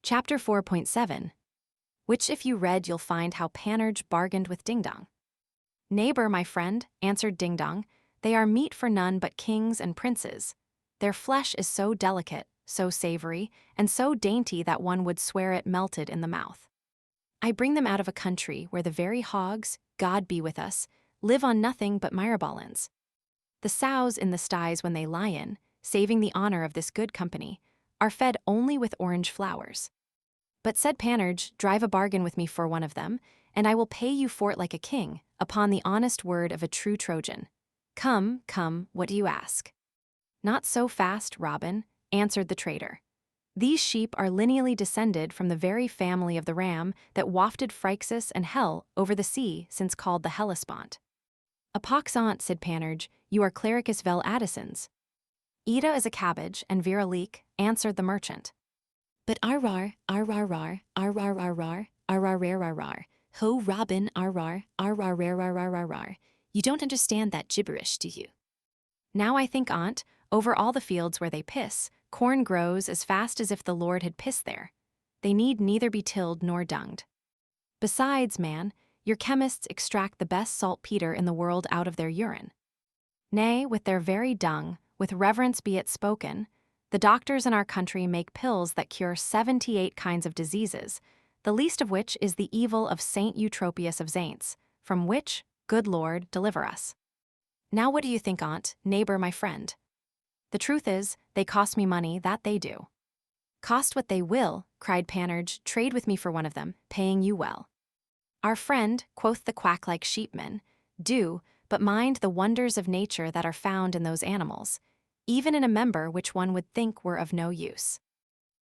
Chapter 4.7, which if you read you'll find how Panurge bargained with Ding Dong. "Neighbor, my friend," answered Ding Dong, "they are meat for none but kings and princes. Their flesh is so delicate, so savory, and so dainty that one would swear it melted in the mouth. I bring them out of a country where the very hogs, God be with us, live on nothing but myrobalans. The sows in the sties when they lie in, saving the honor of this good company, are fed only with orange flowers. But said Panurge, drive a bargain with me for one of them, and I will pay you for it like a king, upon the honest word of a true Trojan. Come, come, what do you ask?" "Not so fast, Robin," answered the trader. "These sheep are lineally descended from the very family of the ram that wafted Phrixus and Hell over the sea since called the Hellespont." "A poxont," said Panurge, "you are Clericus vel Addisons." "Ida is a cabbage, and Vera leek," answered the merchant. "But arrar, arrar, arrar, arrar, arrar, ho Robin, arrar, arrar, you don't understand that gibberish, do you?" "Now I think on't, over all the fields where they piss, corn grows as fast as if the Lord had pissed there. They need neither be tilled nor dunged. Besides, man, your chemists extract the best saltpeter in the world out of their urine. Nay, with their very dung, with reverence be it spoken, the doctors in our country make pills that cure 78 kinds of diseases, the least of which is the evil of Saint Eutropius of Zaintes, from which, good Lord, deliver us. Now what do you think on't, neighbor, my friend? The truth is, they cost me money, that they do." "Cost what they will," cried Panurge, "trade with me for one of them, paying you well." "Our friend," quoth the quack-like sheepman, "do, but mind the wonders of nature that are found in those animals, even in a member which one would think were of no use.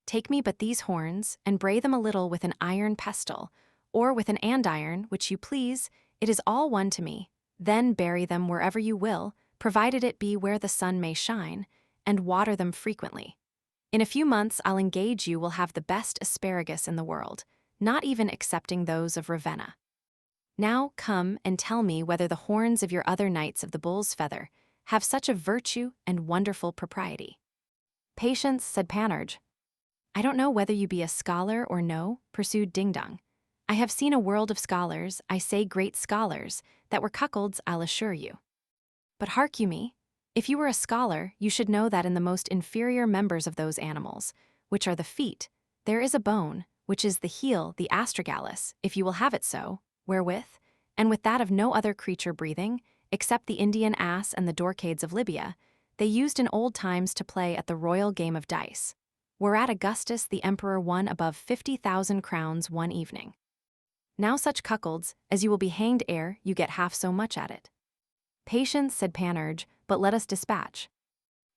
Take me but these horns, and bray them a little with an iron pestle, or with an andiron, which you please, it is all one to me. Then bury them wherever you will, provided it be where the sun may shine, and water them frequently. In a few months I'll engage you will have the best asparagus in the world, not even excepting those of Ravenna. Now come and tell me whether the horns of your other knights of the bull's feather have such a virtue and wonderful propriety." "Patience," said Panurge. "I don't know whether you be a scholar or no," pursued Ding Dong. "I have seen a world of scholars, I say great scholars, that were cuckolds, I'll assure you. But hark you me, if you were a scholar, you should know that in the most inferior members of those animals, which are the feet, there is a bone, which is the heel, the astragalus, if you will have it so, wherewith, and with that of no other creature breathing, except the Indian ass and the Dorcades of Libya, they used in old times to play at the royal game of dice, whereat Augustus the emperor won above 50,000 crowns one evening. Now such cuckolds, as you will be hanged ere you get half so much at it." "Patience," said Panurge, "but let us dispatch.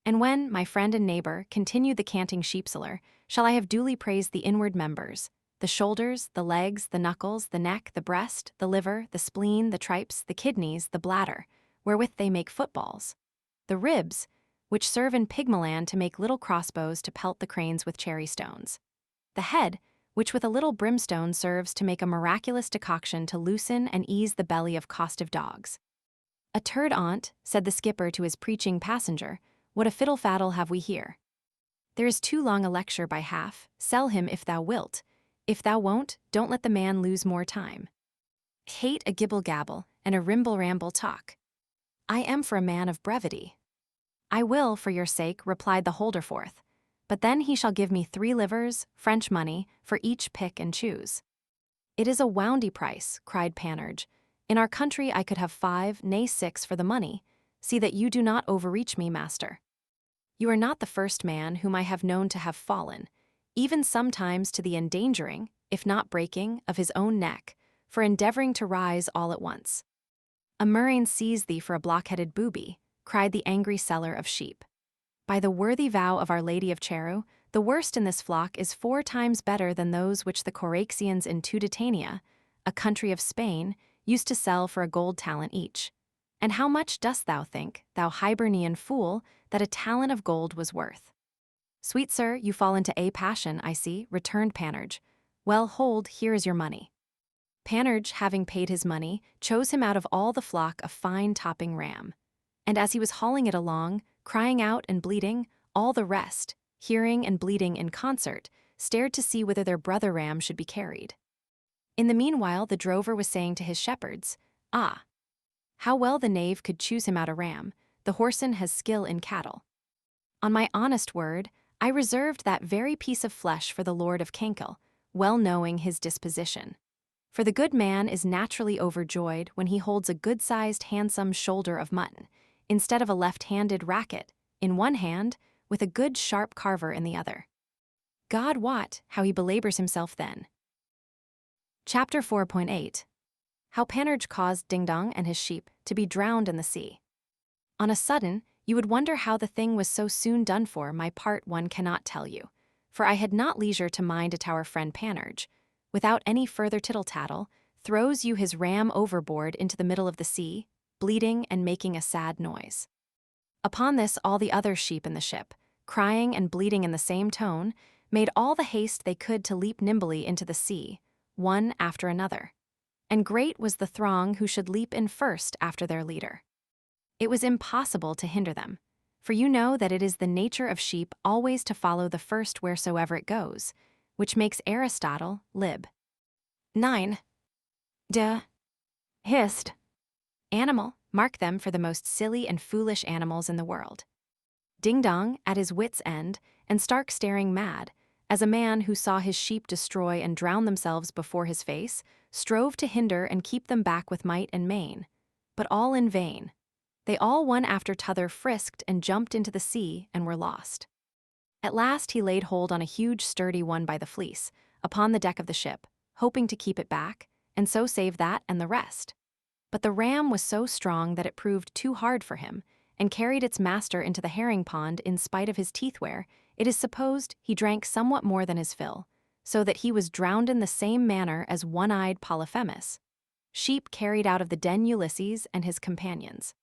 And when, my friend and neighbor, continued the canting sheepseller, shall I have duly praised the inward members, the shoulders, the legs, the knuckles, the neck, the breast, the liver, the spleen, the tripes, the kidneys, the bladder, wherewith they make footballs, the ribs, which serve in Pygmaland to make little crossbows to pelt the cranes with cherry stones, the head, which with a little brimstone serves to make a miraculous decoction to loosen and ease the belly of costive dogs." "A turd on't," said the skipper to his preaching passenger, "what a fiddle-faddle have we here? There is too long a lecture by half, sell him if thou wilt. If thou won't, don't let the man lose more time. Hate a gibble-gabble and a rimble-ramble talk. I am for a man of brevity." "I will, for your sake," replied the Holderforth, "but then he shall give me 3 livers, French money, for each pick and choose." "It is a woundy price," cried Panurge. "In our country I could have 5, nay 6 for the money. See that you do not overreach me, master. You are not the first man whom I have known to have fallen, even sometimes to the endangering, if not breaking, of his own neck, for endeavoring to rise all at once." "A murrain seize thee for a blockheaded booby," cried the angry seller of sheep. "By the worthy vow of Our Lady of Charu, the worst in this flock is 4 times better than those which the Coraxians in Tudetania, a country of Spain, used to sell for a gold talent each. And how much dost thou think, thou Hibernian fool, that a talent of gold was worth?" "Sweet sir, you fall into a passion, I see," returned Panurge. "Well, hold, here is your money." Panurge, having paid his money, chose him out of all the flock a fine topping ram. And as he was hauling it along, crying out and bleating, all the rest, hearing and bleating in concert, stared to see whither their brother ram should be carried. In the meanwhile, the drover was saying to his shepherds, "Ah, how well the knave could choose him out a ram, the whoreson has skill in cattle. On my honest word, I reserved that very piece of flesh for the Lord of Cankle, well knowing his disposition. For the good man is naturally overjoyed when he holds a good-sized handsome shoulder of mutton, instead of a left-handed racket, in one hand, with a good sharp carver in the other. God wot how he belabors himself then." Chapter 4.8. How Panurge caused Ding Dong and his sheep to be drowned in the sea. On a sudden, you would wonder how the thing was so soon done for. My part one cannot tell you, for I had not leisure to mind it. Our friend Panurge, without any further tittle-tattle, throws you his ram overboard into the middle of the sea, bleeding and making a sad noise. Upon this all the other sheep in the ship, crying and bleating in the same tone, made all the haste they could to leap nimbly into the sea, one after another. And great was the throng who should leap in first after their leader. It was impossible to hinder them, for you know that it is the nature of sheep always to follow the first wheresoever it goes, which makes Aristotle lib. 9. De hist. Animal, mark them for the most silly and foolish animals in the world. Ding Dong, at his wits' end, and stark staring mad, as a man who saw his sheep destroy and drown themselves before his face, strove to hinder and keep them back with might and main. But all in vain. They all one after t'other frisked and jumped into the sea and were lost. At last he laid hold on a huge sturdy one by the fleece, upon the deck of the ship, hoping to keep it back, and so save that and the rest. But the ram was so strong that it proved too hard for him, and carried its master into the herring pond in spite of his teeth, where, it is supposed, he drank somewhat more than his fill, so that he was drowned in the same manner as one-eyed Polyphemus. Sheep carried out of the den Ulysses and his companions.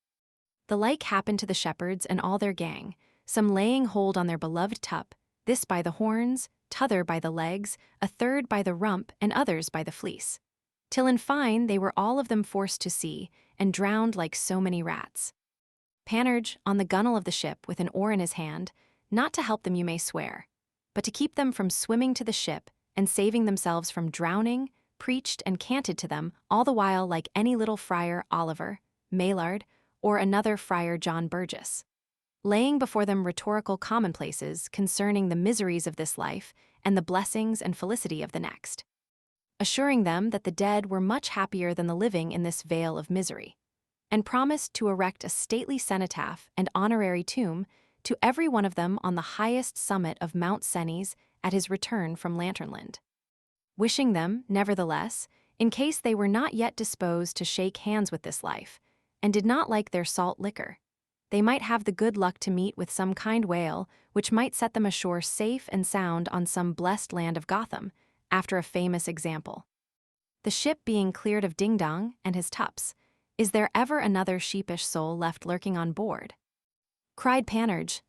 The like happened to the shepherds and all their gang, some laying hold on their beloved tup, this by the horns, t'other by the legs, a third by the rump, and others by the fleece, till in fine they were all of them forced to sea, and drowned like so many rats. Panurge, on the gunwale of the ship with an oar in his hand, not to help them you may swear, but to keep them from swimming to the ship and saving themselves from drowning, preached and canted to them all the while like any little friar Oliver, Maillard, or another friar John Burgess, laying before them rhetorical commonplaces concerning the miseries of this life and the blessings and felicity of the next, assuring them that the dead were much happier than the living in this vale of misery, and promised to erect a stately cenotaph and honorary tomb to every one of them on the highest summit of Mount Cenis at his return from Lanternland. Wishing them, nevertheless, in case they were not yet disposed to shake hands with this life, and did not like their salt liquor, they might have the good luck to meet with some kind whale which might set them ashore safe and sound on some blessed land of Gotham, after a famous example. The ship being cleared of Ding Dong and his tups, is there ever another sheepish soul left lurking on board? Cried Panurge,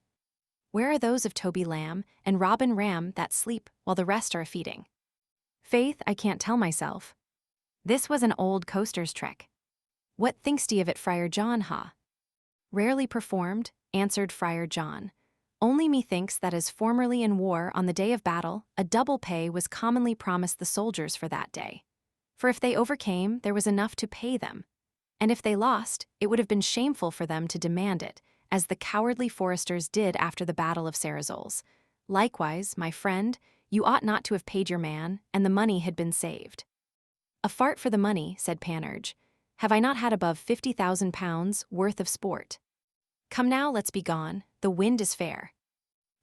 "Where are those of Toby Lamb and Robin Ram that sleep while the rest are a-feeding? Faith, I can't tell myself. This was an old coaster's trick. What thinks ye of it, Friar John, ha?" "Rarely performed," answered Friar John. "Only methinks that as formerly in war on the day of battle, a double pay was commonly promised the soldiers for that day. For if they overcame, there was enough to pay them. And if they lost, it would have been shameful for them to demand it, as the cowardly foresters did after the battle of Cerezoles. Likewise, my friend, you ought not to have paid your man, and the money had been saved." "A fart for the money," said Panurge. "Have I not had above 50,000 pounds worth of sport? Come now, let's be gone, the wind is fair.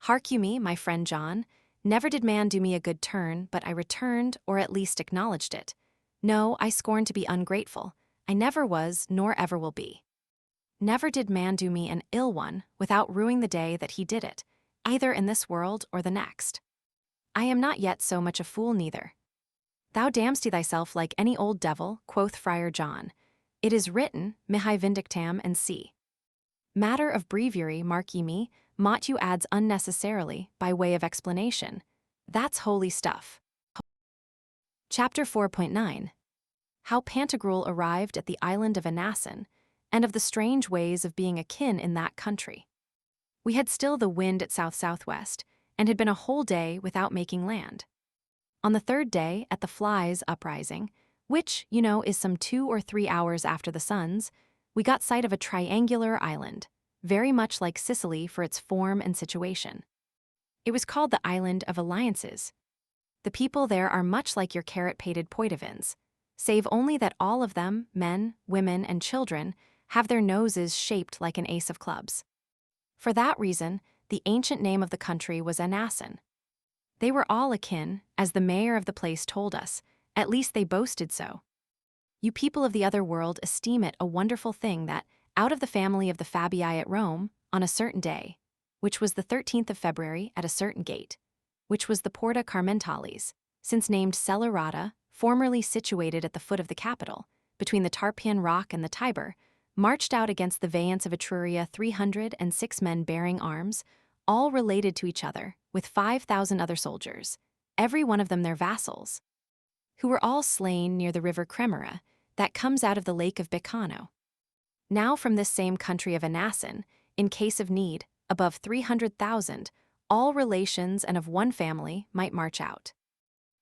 Hark you me, my friend John, never did man do me a good turn, but I returned, or at least acknowledged it. No, I scorn to be ungrateful. I never was, nor ever will be. Never did man do me an ill one without ruing the day that he did it, either in this world or the next. I am not yet so much a fool neither." "Thou damn'st thyself like any old devil," quoth Friar John. "It is written, mihi vindictam and see. Matter of breviary, mark ye me, Motteux adds unnecessarily, by way of explanation. That's holy stuff." Chapter 4.9. How Pantagruel arrived at the island of Anasson, and of the strange ways of being akin in that country. We had still the wind at south-southwest, and had been a whole day without making land. On the third day, at the flies' uprising, which, is some 2 or 3 hours after the sun's, we got sight of a triangular island, very much like Sicily for its form and situation. It was called the Island of Alliances. The people there are much like your carrot-pated Poitevins, save only that all of them, men, women, and children, have their noses shaped like an ace of clubs. For that reason, the ancient name of the country was Anassin. They were all akin, as the mayor of the place told us, at least they boasted so. You people of the other world esteem it a wonderful thing that, out of the family of the Fabii at Rome, on a certain day, which was the 13th of February at a certain gate, which was the Porta Carmentalis, since named Celerata, formerly situated at the foot of the Capitol, between the Tarpeian Rock and the Tiber, marched out against the Veients of Etruria 306 men bearing arms, all related to each other, with 5,000 other soldiers, every one of them their vassals, who were all slain near the river Cremera, that comes out of the lake of Becano. Now from this same country of Anassin, in case of need, above 300,000, all relations and of one family might march out.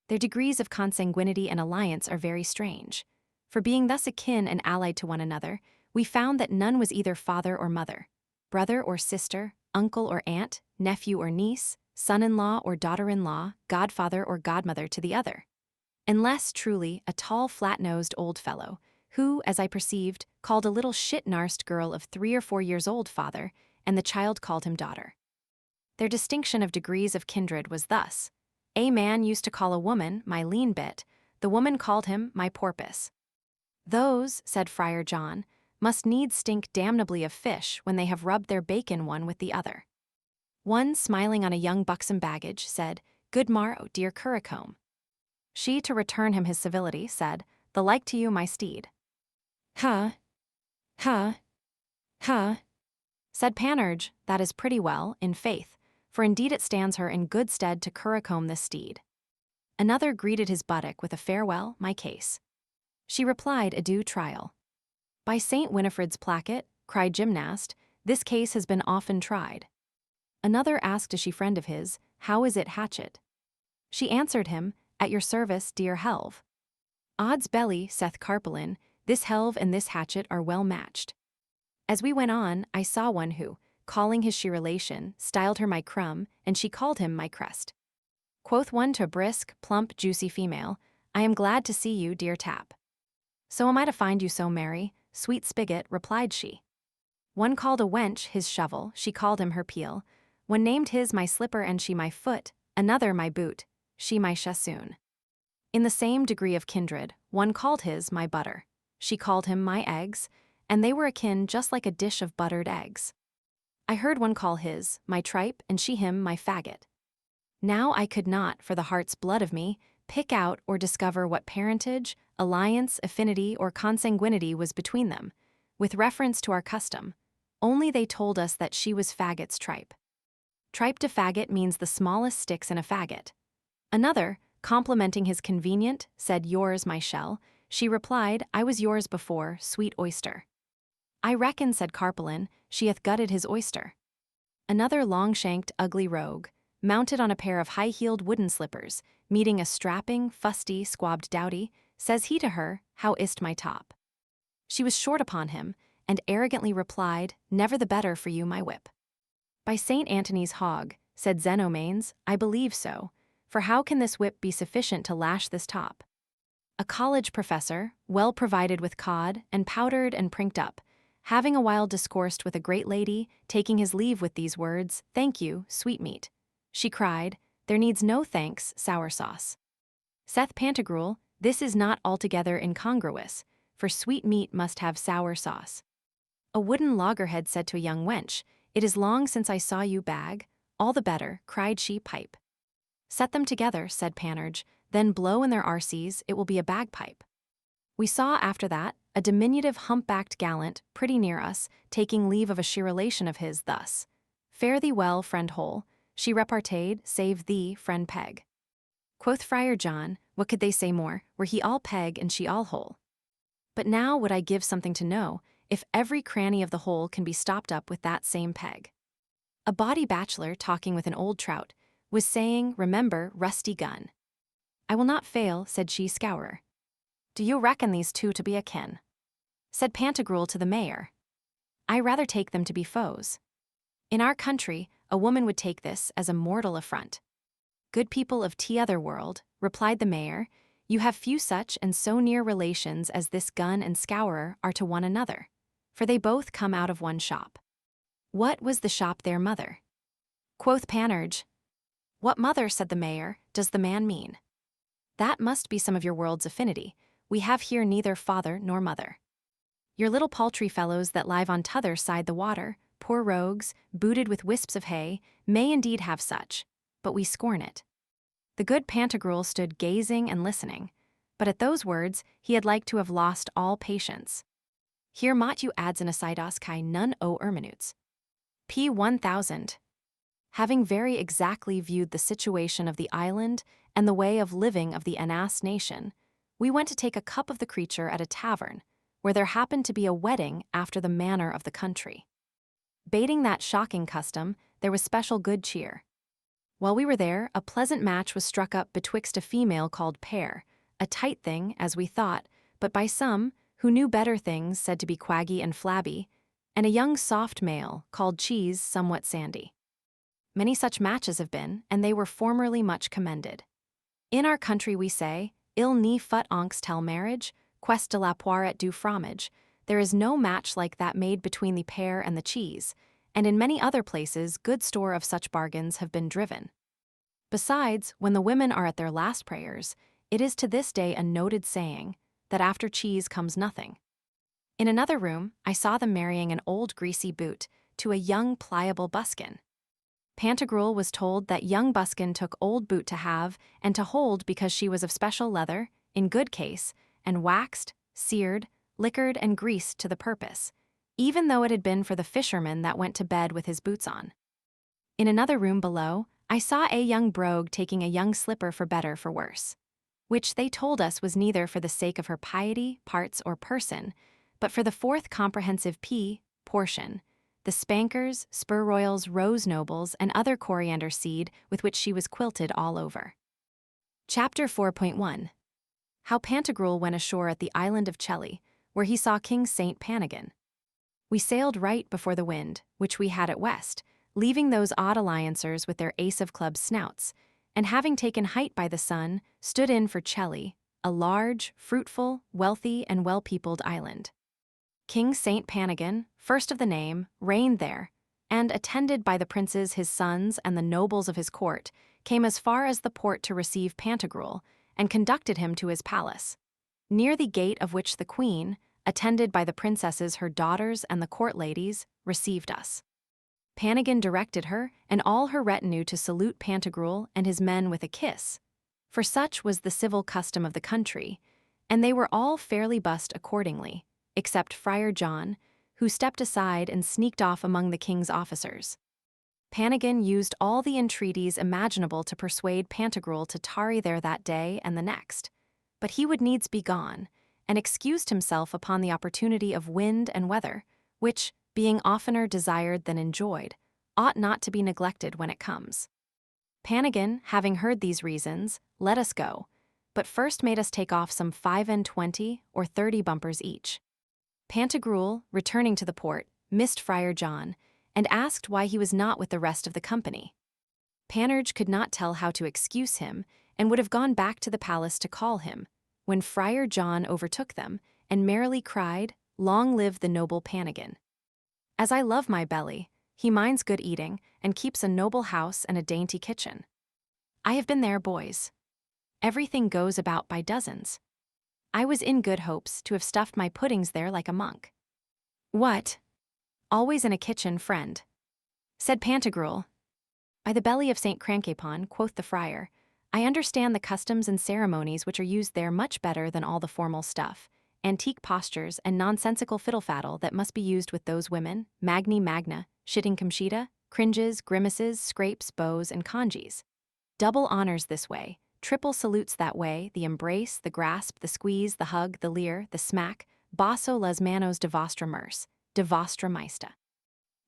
Their degrees of consanguinity and alliance are very strange, for being thus akin and allied to one another, we found that none was either father or mother, brother or sister, uncle or aunt, nephew or niece, son-in-law or daughter-in-law, godfather or godmother to the other, unless, truly, a tall, flat-nosed old fellow, who, as I perceived, called a little shit-narsed girl of 3 or 4 years old father, and the child called him daughter. Their distinction of degrees of kindred was thus: a man used to call a woman my lean bit, the woman called him my porpoise. Those, said Friar John, must needs stink damnably of fish when they have rubbed their bacon one with the other. One, smiling on a young buxom baggage, said, "Good morrow, dear Curricombe." She, to return him his civility, said, "The like to you, my steed." "Huh, huh, huh," said Panurge, "that is pretty well, in faith, for indeed it stands her in good stead to Curricombe this steed." Another greeted his buttock with a farewell, my case. She replied, "Adieu, trial." "By St. Winifred's placket," cried Gymnast, "this case has been often tried." Another asked a she friend of his, "How is it, Hatchet?" She answered him, "At your service, dear Helve." "Odds belly," saith Carpelin, "this Helve and this Hatchet are well matched." As we went on, I saw one who, calling his she relation, styled her my crumb, and she called him my crest. Quoth one to a brisk, plump, juicy female, "I am glad to see you, dear Tap." "So am I to find you so merry, sweet spigot," replied she. One called a wench his shovel, she called him her peel. One named his my slipper and she my foot, another my boot, she my chassoon. In the same degree of kindred, one called his my butter, she called him my eggs, and they were akin just like a dish of buttered eggs. I heard one call his my tripe and she him my faggot. Now I could not, for the heart's blood of me, pick out or discover what parentage, alliance, affinity, or consanguinity was between them, with reference to our custom. Only they told us that she was faggot's tripe. Tripe to faggot means the smallest sticks in a faggot. Another, complimenting his convenient, said, "Yours, my shell." She replied, "I was yours before, sweet oyster." "I reckon," said Carpelin, "she hath gutted his oyster." Another long-shanked, ugly rogue, mounted on a pair of high-heeled wooden slippers, meeting a strapping, fusty, squabbed dowdy, says he to her, "How is't, my top?" She was short upon him, and arrogantly replied, "Never the better for you, my whip." "By St. Antony's hog," said Xenomanes, "I believe so, for how can this whip be sufficient to lash this top?" A college professor, well provided with cod, and powdered and prinked up, having a while discoursed with a great lady, taking his leave with these words, "Thank you, sweetmeat." She cried, "There needs no thanks, sour sauce." Saith Pantagruel, "This is not altogether incongruous, for sweet meat must have sour sauce." A wooden loggerhead said to a young wench, "It is long since I saw you bag." "All the better," cried she, "pipe." "Set them together," said Panurge, "then blow in their arses, it will be a bagpipe." We saw after that a diminutive humpbacked gallant pretty near us, taking leave of a she relation of his thus: "Fare thee well, friend Hole." She reparteed, "Save thee, friend Peg." Quoth Friar John, what could they say more, were he all Peg and she all Hole? But now would I give something to know, if every cranny of the hole can be stopped up with that same peg. A bawdy bachelor talking with an old trout, was saying, "Remember, rusty gun." "I will not fail," said she, Scourer. "Do you reckon these two to be akin?" said Pantagruel to the mayor. "I rather take them to be foes. In our country, a woman would take this as a mortal affront." "Good people of t'other world," replied the mayor, "you have few such and so near relations as this gun and Scourer are to one another, for they both come out of one shop." "What was the shop their mother?" quoth Panurge. "What mother," said the mayor, "does the man mean?" "That must be some of your world's affinity. We have here neither father nor mother. Your little paltry fellows that live on t'other side the water, poor rogues, booted with wisps of hay, may indeed have such, but we scorn it." The good Pantagruel stood gazing and listening, but at those words he had like to have lost all patience. "Here mot you adds an asidos kai none o hermenutes. P. 1000. Having very exactly viewed the situation of the island and the way of living of the Anas nation, we went to take a cup of the creature at a tavern, where there happened to be a wedding after the manner of the country. Bating that shocking custom, there was special good cheer. While we were there, a pleasant match was struck up betwixt a female called Pear, a tight thing, as we thought, but by some, who knew better things, said to be quaggy and flabby, and a young soft male, called Cheese, somewhat sandy. Many such matches have been, and they were formerly much commended. In our country we say, "Il n'y fut onx tel marriage, quest de la poire et du fromage." There is no match like that made between the pear and the cheese, and in many other places good store of such bargains have been driven. Besides, when the women are at their last prayers, it is to this day a noted saying, that after cheese comes nothing. In another room, I saw them marrying an old greasy boot to a young pliable buskin. Pantagruel was told that young buskin took old boot to have and to hold because she was of special leather, in good case, and waxed, seared, liquored, and greased to the purpose, even though it had been for the fisherman that went to bed with his boots on. In another room below, I saw a young brogue taking a young slipper for better for worse, which they told us was neither for the sake of her piety, parts, or person, but for the fourth comprehensive portion, the spankers, spur royals, rose nobles, and other coriander seed with which she was quilted all over. Chapter 4.1. How Pantagruel went ashore at the island of Cheli, where he saw King Saint Panagan. We sailed right before the wind, which we had at west, leaving those odd alliancers with their ace of clubs snouts, and having taken height by the sun, stood in for Cheli, a large, fruitful, wealthy, and well-peopled island. King Saint Panagan, first of the name, reigned there, and, attended by the princes his sons and the nobles of his court, came as far as the port to receive Pantagruel, and conducted him to his palace, near the gate of which the queen, attended by the princesses her daughters and the court ladies, received us. Panagan directed her and all her retinue to salute Pantagruel and his men with a kiss, for such was the civil custom of the country, and they were all fairly bussed accordingly, except Friar John, who stepped aside and sneaked off among the king's officers. Panagan used all the entreaties imaginable to persuade Pantagruel to tarry there that day and the next, but he would needs be gone, and excused himself upon the opportunity of wind and weather, which, being oftener desired than enjoyed, ought not to be neglected when it comes. Panagan, having heard these reasons, let us go, but first made us take off some 25 or 30 bumpers each. Pantagruel, returning to the port, missed Friar John, and asked why he was not with the rest of the company. Panurge could not tell how to excuse him, and would have gone back to the palace to call him, when Friar John overtook them, and merrily cried, "Long live the noble Panagan! As I love my belly, he minds good eating, and keeps a noble house and a dainty kitchen. I have been there, boys. Everything goes about by dozens. I was in good hopes to have stuffed my puddings there like a monk." "What? Always in a kitchen, friend?" said Pantagruel. "By the belly of St. Cranchepon," quoth the friar, "I understand the customs and ceremonies which are used there much better than all the formal stuff, antique postures, and nonsensical fiddle-faddle that must be used with those women, magni magna, shitting comshita, cringes, grimaces, scrapes, bows, and congees. Double honors this way, triple salutes that way, the embrace, the grasp, the squeeze, the hug, the leer, the smack, basso las manos de vostra merce, de vostra maesta.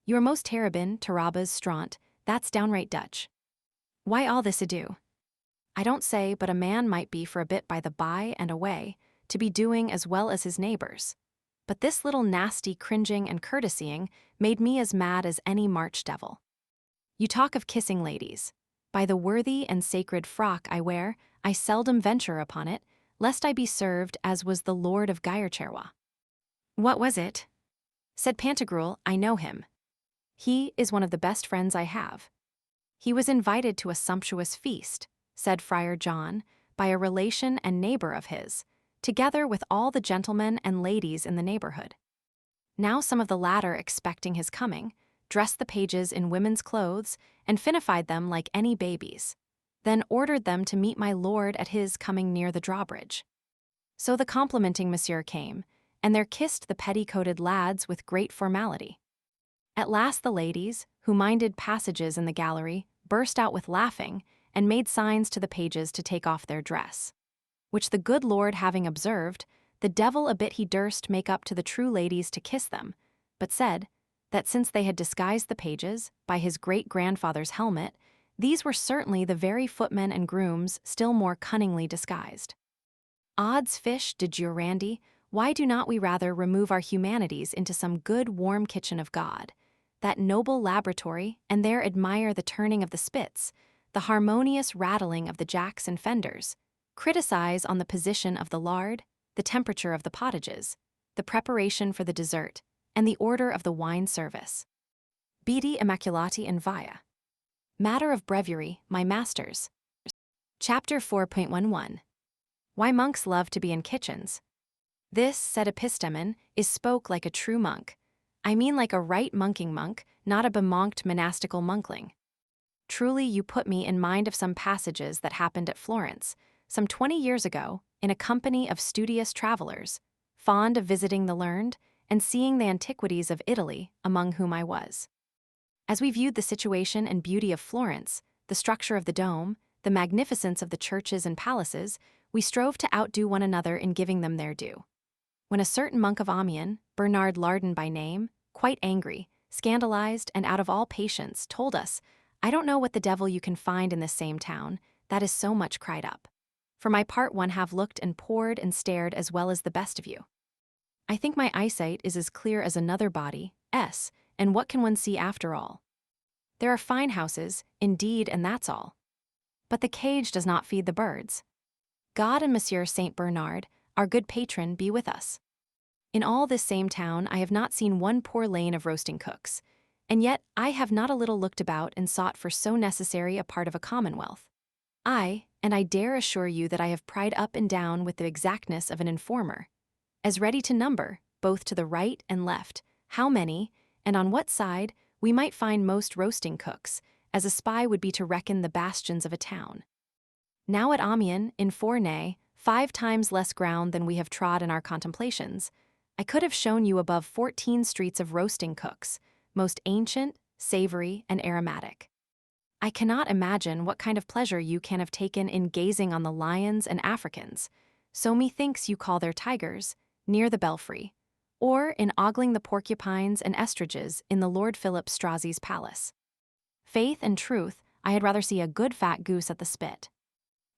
You are most terrabin, terabas, straunt, that's downright Dutch. Why all this ado? I don't say, but a man might be for a bit by the by and away, to be doing as well as his neighbors. But this little nasty cringing and courtesying made me as mad as any March devil. You talk of kissing ladies. By the worthy and sacred frock I wear, I seldom venture upon it, lest I be served as was the Lord of Gargantua. What was it? Said Pantagruel, I know him. He is one of the best friends I have. He was invited to a sumptuous feast, said Friar John, by a relation and neighbor of his, together with all the gentlemen and ladies in the neighborhood. Now some of the latter, expecting his coming, dressed the pages in women's clothes and finified them like any babies, then ordered them to meet my lord at his coming near the drawbridge. So the complimenting monsieur came, and there kissed the petticoated lads with great formality. At last the ladies, who minded passages in the gallery, burst out with laughing, and made signs to the pages to take off their dress. Which the good lord having observed, the devil a bit he durst make up to the true ladies to kiss them, but said, that since they had disguised the pages, by his great-grandfather's helmet, these were certainly the very footmen and grooms still more cunningly disguised. Odds fish, de Giurandi, why do not we rather remove our humanities into some good warm kitchen of God, that noble laboratory, and there admire the turning of the spits, the harmonious rattling of the jacks and fenders, criticize on the position of the lard, the temperature of the pottages, the preparation for the dessert, and the order of the wine service. Bedi Immaculati and Via. Matter of Breviary, my masters. Chapter 4.11. Why monks love to be in kitchens. This, said Epistemon, is spoke like a true monk. I mean like a right monking monk, not a bemonked monastical monkling. Truly you put me in mind of some passages that happened at Florence, some 20 years ago, in a company of studious travelers, fond of visiting the learned, and seeing the antiquities of Italy, among whom I was. As we viewed the situation and beauty of Florence, the structure of the dome, the magnificence of the churches and palaces, we strove to outdo one another in giving them their due. When a certain monk of Amiens, Bernard Lardin by name, quite angry, scandalized, and out of all patience, told us, I don't know what the devil you can find in this same town, that is so much cried up. For my part one have looked and pored and stared as well as the best of you. I think my eyesight is as clear as another body, and what can one see after all? There are fine houses, indeed, and that's all. But the cage does not feed the birds. God and Monsieur Saint Bernard, our good patron, be with us. In all this same town I have not seen one poor lane of roasting cooks, and yet I have not a little looked about and sought for so necessary a part of a commonwealth. And I dare assure you that I have pried up and down with the exactness of an informer, as ready to number, both to the right and left, how many, and on what side, we might find most roasting cooks, as a spy would be to reckon the bastions of a town. Now at Amiens, in Fournay, 5 times less ground than we have trod in our contemplations, I could have shown you above 14 streets of roasting cooks, most ancient, savory, and aromatic. I cannot imagine what kind of pleasure you can have taken in gazing on the lions and Africans, so methinks you call their tigers, near the belfry, or in ogling the porcupines and estridges in the Lord Philip Strozzi's palace. Faith and truth, I had rather see a good fat goose at the spit.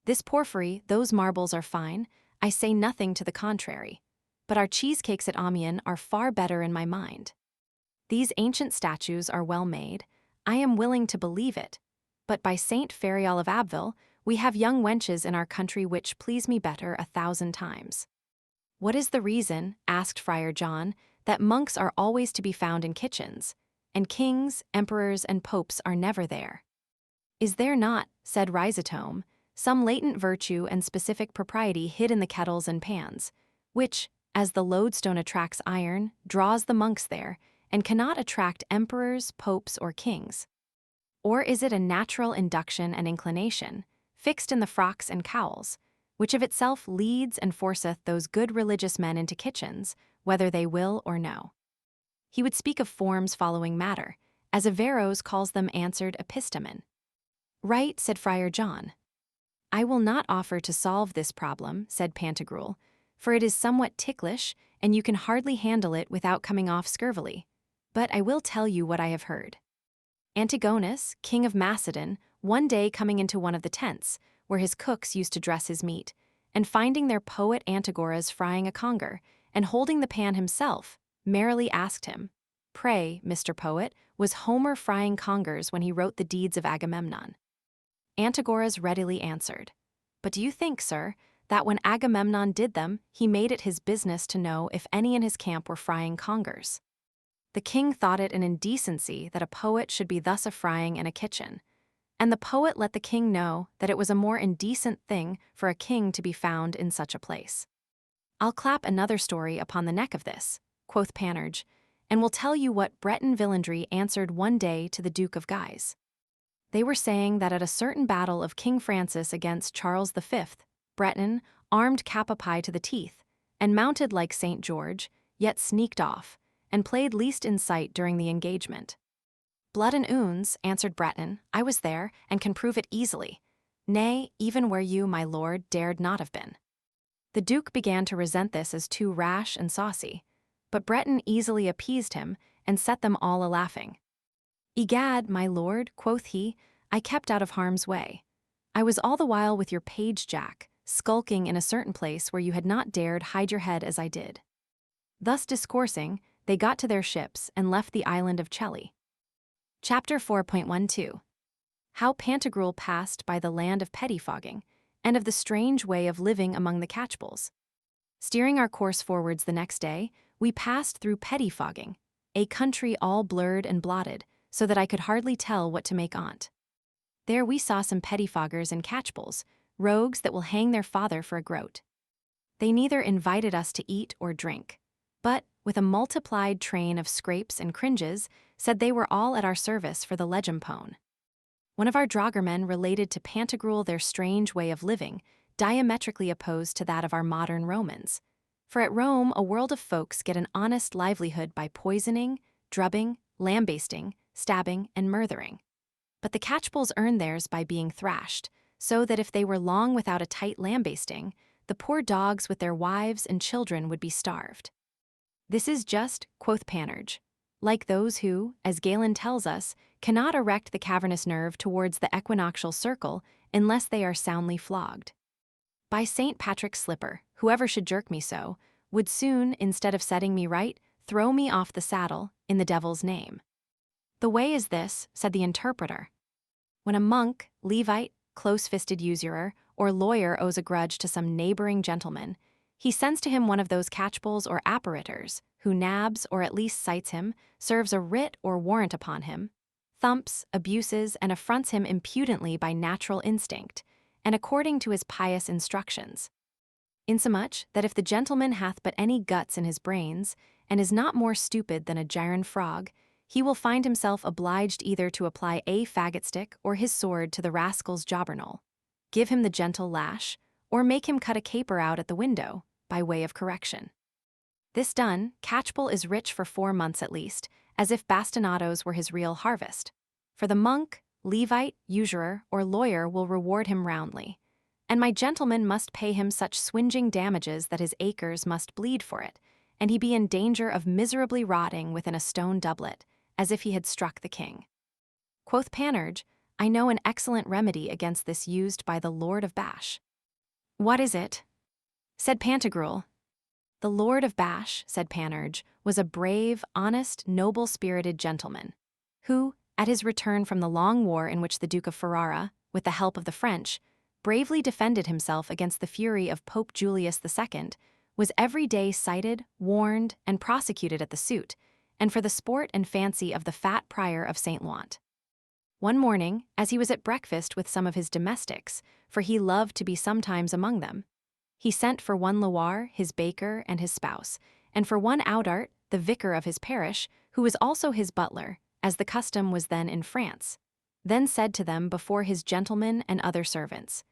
This porphyry, those marbles are fine, I say nothing to the contrary, but our cheesecakes at Amiens are far better in my mind. These ancient statues are well made, I am willing to believe it, but by Saint Ferial of Abbeville, we have young wenches in our country which please me better 1,000 times. What is the reason, asked Friar John, that monks are always to be found in kitchens, and kings, emperors, and popes are never there? Is there not, said Rhizotome, some latent virtue and specific propriety hid in the kettles and pans, which, as the lodestone attracts iron, draws the monks there, and cannot attract emperors, popes, or kings? Or is it a natural induction and inclination, fixed in the frocks and cowls, which of itself leads and forceth those good religious men into kitchens, whether they will or no? He would speak of forms following matter, as Averroes calls them answered epistemon. Right, said Friar John. I will not offer to solve this problem, said Pantagruel, for it is somewhat ticklish, and you can hardly handle it without coming off scurvily. But I will tell you what I have heard. Antigonus, king of Macedon, one day coming into one of the tents, where his cooks used to dress his meat, and finding their poet Antigoras frying a conger, and holding the pan himself, merrily asked him, "Pray, Mr. Poet, was Homer frying congers when he wrote the deeds of Agamemnon?" Antigoras readily answered, "But do you think, sir, that when Agamemnon did them, he made it his business to know if any in his camp were frying congers?" The king thought it an indecency that a poet should be thus a-frying in a kitchen, and the poet let the king know that it was a more indecent thing for a king to be found in such a place. "I'll clap another story upon the neck of this," quoth Panurge, "and will tell you what Breton villainry answered one day to the Duke of Guise. They were saying that at a certain battle of King Francis against Charles V, Breton, armed cap a pie to the teeth, and mounted like St. George, yet sneaked off, and played least in sight during the engagement. "Blood and ouns," answered Breton, "I was there, and can prove it easily. Nay, even where you, my lord, dared not have been." The Duke began to resent this as too rash and saucy, but Breton easily appeased him, and set them all a-laughing. "Egad, my lord," quoth he, "I kept out of harm's way. I was all the while with your page Jack, skulking in a certain place where you had not dared hide your head as I did." Thus discoursing, they got to their ships and left the island of Chelly. Chapter 4.12. How Pantagruel passed by the land of pettifogging, and of the strange way of living among the catchpoles. Steering our course forwards the next day, we passed through pettifogging, a country all blurred and blotted, so that I could hardly tell what to make on't. There we saw some pettifoggers and catchpoles, rogues that will hang their father for a groat. They neither invited us to eat or drink, but, with a multiplied train of scrapes and cringes, said they were all at our service for the legempone. One of our draughermen related to Pantagruel their strange way of living, diametrically opposed to that of our modern Romans. For at Rome a world of folks get an honest livelihood by poisoning, drubbing, lambasting, stabbing, and murthering. But the catchpoles earn theirs by being thrashed, so that if they were long without a tight lambasting, the poor dogs with their wives and children would be starved. "This is just," quoth Panurge, "like those who, as Galen tells us, cannot erect the cavernous nerve towards the equinoctial circle unless they are soundly flogged. By St. Patrick's slipper, whoever should jerk me so, would soon, instead of setting me right, throw me off the saddle, in the devil's name." "The way is this," said the interpreter. "When a monk, Levite, close-fisted usurer, or lawyer owes a grudge to some neighboring gentleman, he sends to him one of those catchpoles or apparitors, who nabs, or at least cites him, serves a writ or warrant upon him, thumps, abuses, and affronts him impudently by natural instinct, and according to his pious instructions. Insomuch that if the gentleman hath but any guts in his brains, and is not more stupid than a gyren frog, he will find himself obliged either to apply a faggot stick or his sword to the rascal's jobberknoll, give him the gentle lash, or make him cut a caper out at the window, by way of correction. This done, Catchpole is rich for 4 months at least, as if bastinadoes were his real harvest. For the monk, Levite, usurer, or lawyer will reward him roundly, and my gentleman must pay him such swinging damages that his acres must bleed for it, and he be in danger of miserably rotting within a stone doublet, as if he had struck the king. Quoth Panurge, "I know an excellent remedy against this used by the Lord of Bash." "What is it?" said Pantagruel. "The Lord of Bash," said Panurge, "was a brave, honest, noble-spirited gentleman, who, at his return from the long war in which the Duke of Ferrara, with the help of the French, bravely defended himself against the fury of Pope Julius II, was every day cited, warned, and prosecuted at the suit, and for the sport and fancy of the fat prior of St. Laurent. One morning, as he was at breakfast with some of his domestics, for he loved to be sometimes among them, he sent for one Loire, his baker, and his spouse, and for one Oudart, the vicar of his parish, who was also his butler, as the custom was then in France, then said to them before his gentlemen and other servants,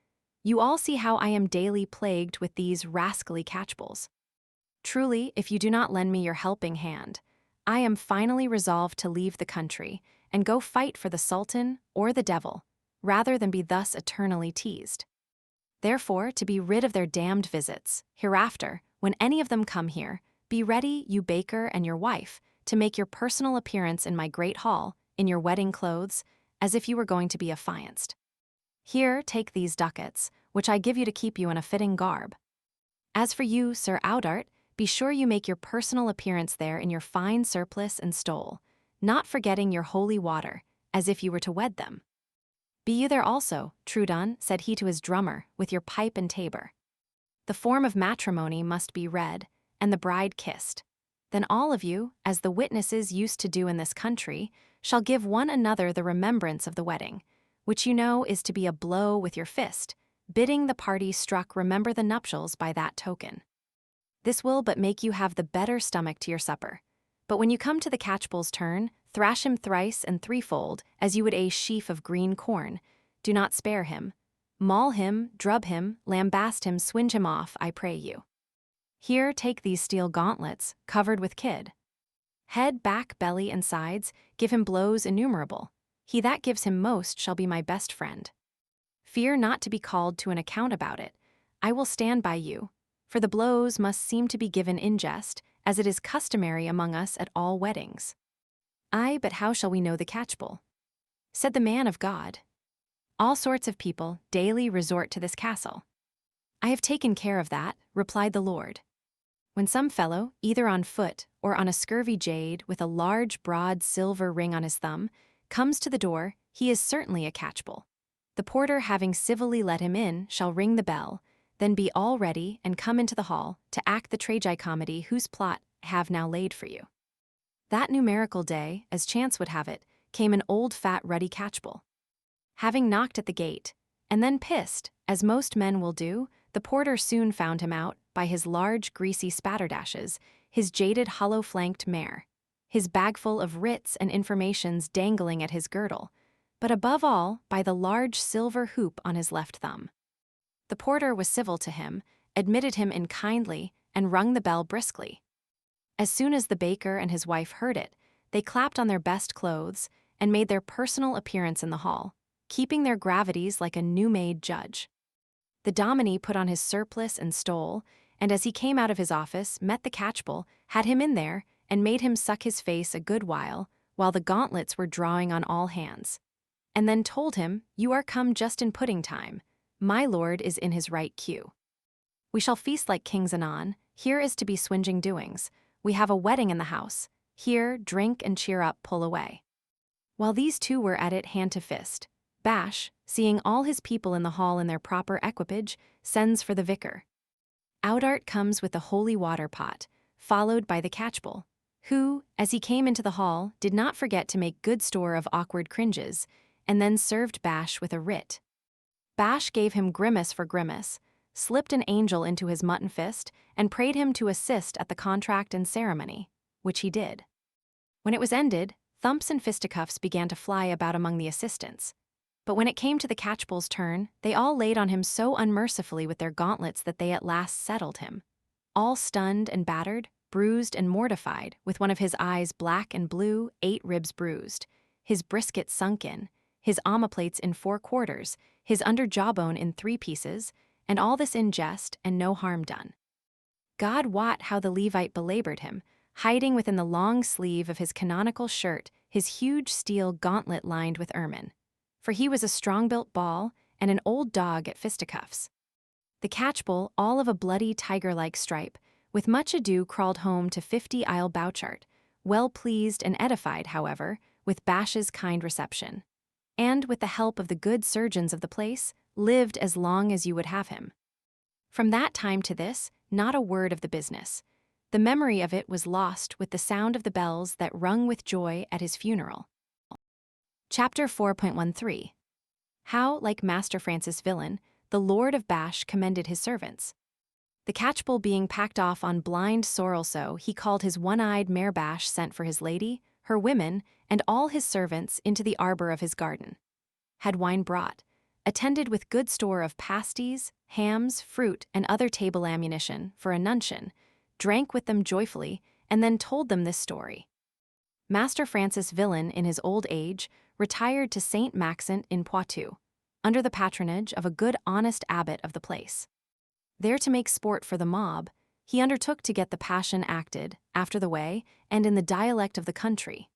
"You all see how I am daily plagued with these rascally catchpoles. Truly, if you do not lend me your helping hand, I am finally resolved to leave the country and go fight for the Sultan or the devil, rather than be thus eternally teased. Therefore, to be rid of their damned visits, hereafter, when any of them come here, be ready, you baker and your wife, to make your personal appearance in my great hall, in your wedding clothes, as if you were going to be affianced." Here, take these ducats, which I give you to keep you in a fitting garb. As for you, Sir Oudart, be sure you make your personal appearance there in your fine surplice and stole, not forgetting your holy water, as if you were to wed them. Be you there also, Trudon, said he to his drummer, with your pipe and tabor. The form of matrimony must be read, and the bride kissed. Then all of you, as the witnesses used to do in this country, shall give one another the remembrance of the wedding, which you know is to be a blow with your fist, bidding the party struck remember the nuptials by that token. This will but make you have the better stomach to your supper. But when you come to the catchpole's turn, thrash him thrice and threefold, as you would a sheaf of green corn. Do not spare him. Maul him, drub him, lambast him, swinge him off, I pray you. Here, take these steel gauntlets, covered with kid. Head, back, belly, and sides, give him blows innumerable. He that gives him most shall be my best friend. Fear not to be called to an account about it. I will stand by you, for the blows must seem to be given in jest, as it is customary among us at all weddings. Ay, but how shall we know the catchpole? Said the man of God. All sorts of people daily resort to this castle. I have taken care of that, replied the Lord. When some fellow, either on foot or on a scurvy jade with a large broad silver ring on his thumb, comes to the door, he is certainly a catchpole. The porter, having civilly let him in, shall ring the bell, then be all ready and come into the hall to act the tragicomedy whose plot I have now laid for you. That numerical day, as chance would have it, came an old fat ruddy catchpole. Having knocked at the gate, and then pissed, as most men will do, the porter soon found him out by his large greasy spatterdashes, his jaded hollow-flanked mare, his bagful of writs and informations dangling at his girdle, but above all by the large silver hoop on his left thumb. The porter was civil to him, admitted him in kindly, and rung the bell briskly. As soon as the baker and his wife heard it, they clapped on their best clothes and made their personal appearance in the hall, keeping their gravities like a new-made judge. The dominie put on his surplice and stole, and as he came out of his office, met the catchpole, had him in there, and made him suck his face a good while the gauntlets were drawing on all hands. And then told him, "You are come just in pudding time. My lord is in his right cue. We shall feast like kings anon. Here is to be swinging doings. We have a wedding in the house. Here, drink and cheer up, pull away." While these two were at it hand to fist, Bash, seeing all his people in the hall in their proper equipage, sends for the vicar. Oudart comes with the holy water pot, followed by the catchpole, who, as he came into the hall, did not forget to make good store of awkward cringes, and then served Bash with a writ. Bash gave him grimace for grimace, slipped an angel into his mutton fist, and prayed him to assist at the contract and ceremony, which he did. When it was ended, thumps and fisticuffs began to fly about among the assistants. But when it came to the catchpole's turn, they all laid on him so unmercifully with their gauntlets that they at last settled him. All stunned and battered, bruised and mortified, with one of his eyes black and blue, 8 ribs bruised, his brisket sunk in, his omoplates in 4 quarters, his under jawbone in 3 pieces, and all this in jest and no harm done. God wot how the Levite belabored him, hiding within the long sleeve of his canonical shirt his huge steel gauntlet lined with ermine. For he was a strong-built ball and an old dog at fisticuffs. The catchpole, all of a bloody tiger-like stripe, with much ado crawled home to 50 Isle Bouchart, well pleased and edified, however, with Bash's kind reception, and with the help of the good surgeons of the place, lived as long as you would have him. From that time to this, not a word of the business. The memory of it was lost with the sound of the bells that rung with joy at his funeral. Chapter 4.13. How, like Master Francis Villain, the Lord of Bash commended his servants. The catchpole being packed off on blind sorrel so, he called his one-eyed mare Bash, sent for his lady, her women, and all his servants into the arbor of his garden. Had wine brought, attended with good store of pasties, hams, fruit, and other table ammunition for a nuncheon, drank with them joyfully, and then told them this story. Master Francis Villain, in his old age, retired to Saint Maxent in Poitou, under the patronage of a good honest abbot of the place. There to make sport for the mob, he undertook to get the passion acted, after the way, and in the dialect of the country.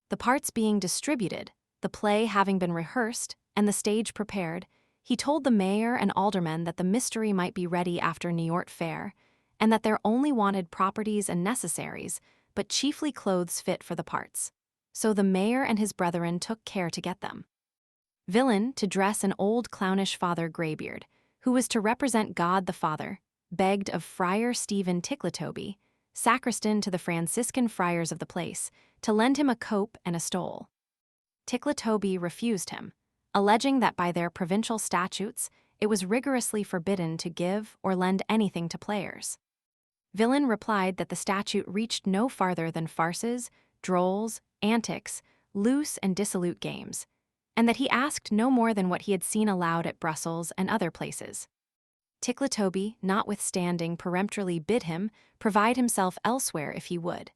The parts being distributed, the play having been rehearsed, and the stage prepared, He told the mayor and aldermen that the mystery might be ready after New York Fair, and that there only wanted properties and necessaries, but chiefly clothes fit for the parts. So the mayor and his brethren took care to get them. Villain, to dress an old clownish Father Greybeard, who was to represent God the Father, begged of Friar Stephen Tickletoby, sacristan to the Franciscan friars of the place, to lend him a cope and a stole. Tickletoby refused him, alleging that by their provincial statutes it was rigorously forbidden to give or lend anything to players. Villain replied that the statute reached no farther than farces, drolls, antics, loose and dissolute games, and that he asked no more than what he had seen aloud at Brussels and other places. Tickletoby, notwithstanding, peremptorily bid him provide himself elsewhere if he would,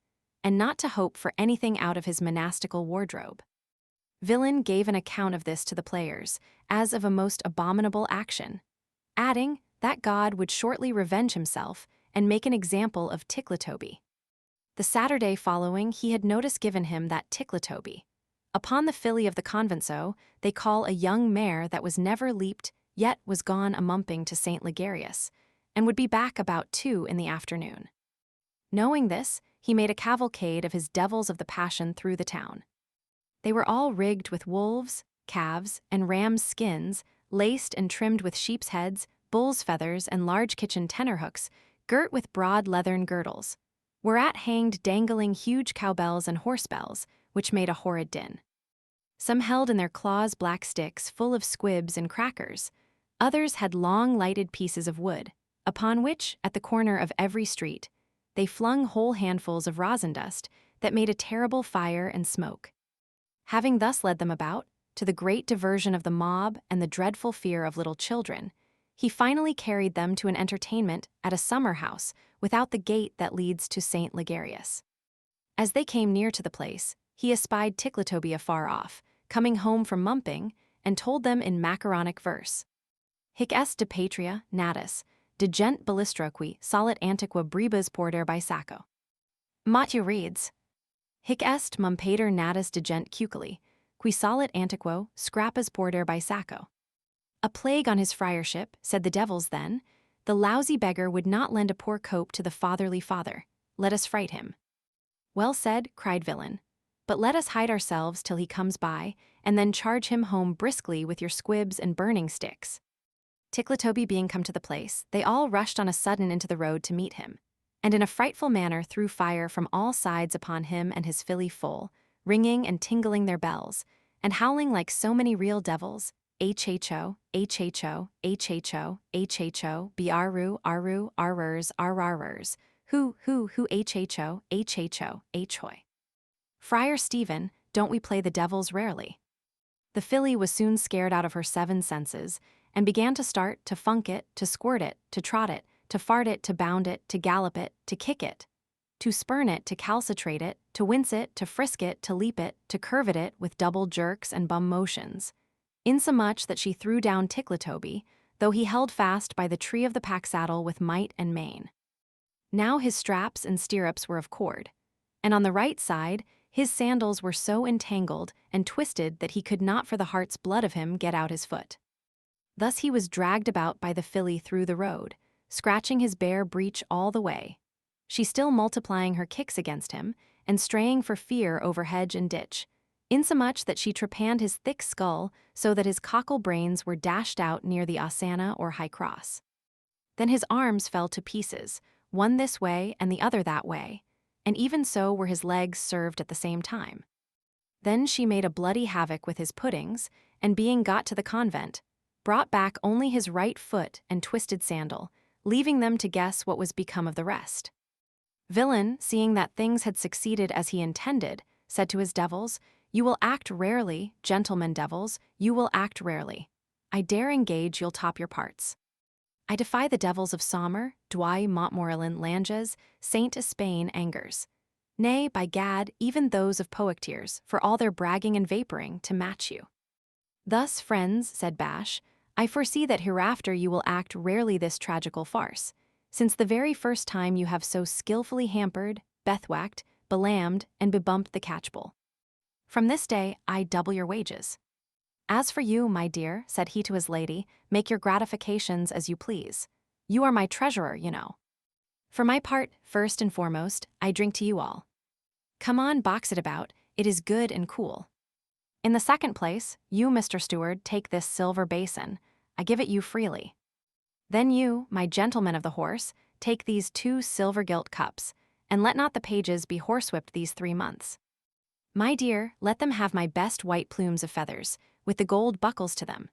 and not to hope for anything out of his monastical wardrobe. Villain gave an account of this to the players, as of a most abominable action, adding that God would shortly revenge himself and make an example of Tickletoby. The Saturday following he had notice given him that Tickletoby, upon the filly of the conventso they call a young mare that was never leaped, yet was gone a-mumping to St. Ligarius, and would be back about 2 in the afternoon. Knowing this, he made a cavalcade of his devils of the passion through the town. They were all rigged with wolves, calves, and rams' skins, laced and trimmed with sheep's heads, bulls' feathers, and large kitchen tenterhooks, girt with broad leathern girdles, whereat hanged dangling huge cowbells and horsebells, which made a horrid din. Some held in their claws black sticks full of squibs and crackers. Others had long lighted pieces of wood, upon which, at the corner of every street, they flung whole handfuls of rosin dust that made a terrible fire and smoke. Having thus led them about, to the great diversion of the mob and the dreadful fear of little children, he finally carried them to an entertainment at a summer house without the gate that leads to St. Ligarius. As they came near to the place, he espied Tickletoby afar off, coming home from mumping, and told them in macaronic verse, Hic est de patria, natus, degent ballistroqui, solet antiqua bribas porter by sacco. Matthew reads, Hic est mum pater natus degent cuculi, qui solet antiquo, scrappas porter by sacco. A plague on his friarship, said the devils then, the lousy beggar would not lend a poor cope to the fatherly father, let us fright him. Well said, cried Villain, but let us hide ourselves till he comes by, and then charge him home briskly with your squibs and burning sticks. Tickletoby being come to the place, they all rushed on a sudden into the road to meet him, and in a frightful manner threw fire from all sides upon him and his filly foal, ringing and tingling their bells, and howling like so many real devils, HHO, HHO, HHO, HHO, BRU, RU, RRs, RRs, who, HHO, HHO, HHOI. Friar Stephen, don't we play the devils rarely? The filly was soon scared out of her 7 senses, and began to start, to funk it, to squirt it, to trot it, to fart it, to bound it, to gallop it, to kick it, to spurn it, to calcitrate it, to wince it, to frisk it, to leap it, to curvet it with double jerks and bum motions, insomuch that she threw down Tickletoby, though he held fast by the tree of the pack saddle with might and main. Now his straps and stirrups were of cord, and on the right side his sandals were so entangled and twisted that he could not for the heart's blood of him get out his foot. Thus he was dragged about by the filly through the road, scratching his bare breech all the way, she still multiplying her kicks against him, and straying for fear over hedge and ditch, insomuch that she trepanned his thick skull so that his cockle brains were dashed out near the Ossana or High Cross. Then his arms fell to pieces, one this way and the other that way, and even so were his legs served at the same time. Then she made a bloody havoc with his puddings, and being got to the convent, brought back only his right foot and twisted sandal, leaving them to guess what was become of the rest. Villain, seeing that things had succeeded as he intended, said to his devils, You will act rarely, gentlemen devils, you will act rarely. I dare engage you'll top your parts. I defy the devils of Sommer, Douai, Montmorillon, Langes, Saint Espagne, Angers. Nay, by gad, even those of Poictiers, for all their bragging and vaporing, to match you. Thus, friends, said Bash, I foresee that hereafter you will act rarely this tragical farce, since the very first time you have so skillfully hampered, bethwacked, belammed, and bebumped the catchbull. From this day, I double your wages. "As for you, my dear," said he to his lady, "make your gratifications as you please. You are my treasurer, you know. For my part, first and foremost, I drink to you all. Come on, box it about, it is good and cool. In the second place, you, Mr. Steward, take this silver basin. I give it you freely. Then you, my gentleman of the horse, take these 2 silver-gilt cups, and let not the pages be horsewhipped these 3 months. My dear, let them have my best white plumes of feathers, with the gold buckles to them.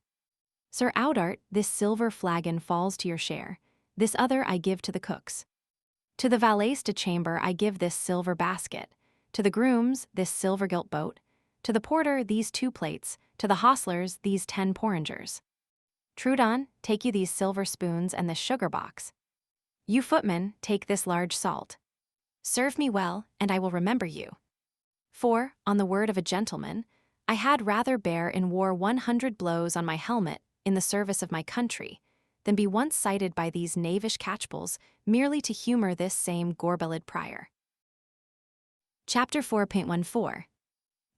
Sir Oudart, this silver flagon falls to your share, this other I give to the cooks. To the valets de chamber I give this silver basket, to the grooms this silver-gilt boat, to the porter these 2 plates, to the hostlers these 10 porringers. Trudon, take you these silver spoons and this sugar box. You footmen, take this large salt. Serve me well, and I will remember you. For, on the word of a gentleman, I had rather bear in war 100 blows on my helmet in the service of my country, than be once cited by these knavish catchpolls merely to humor this same gorbelid prior." Chapter 4.14.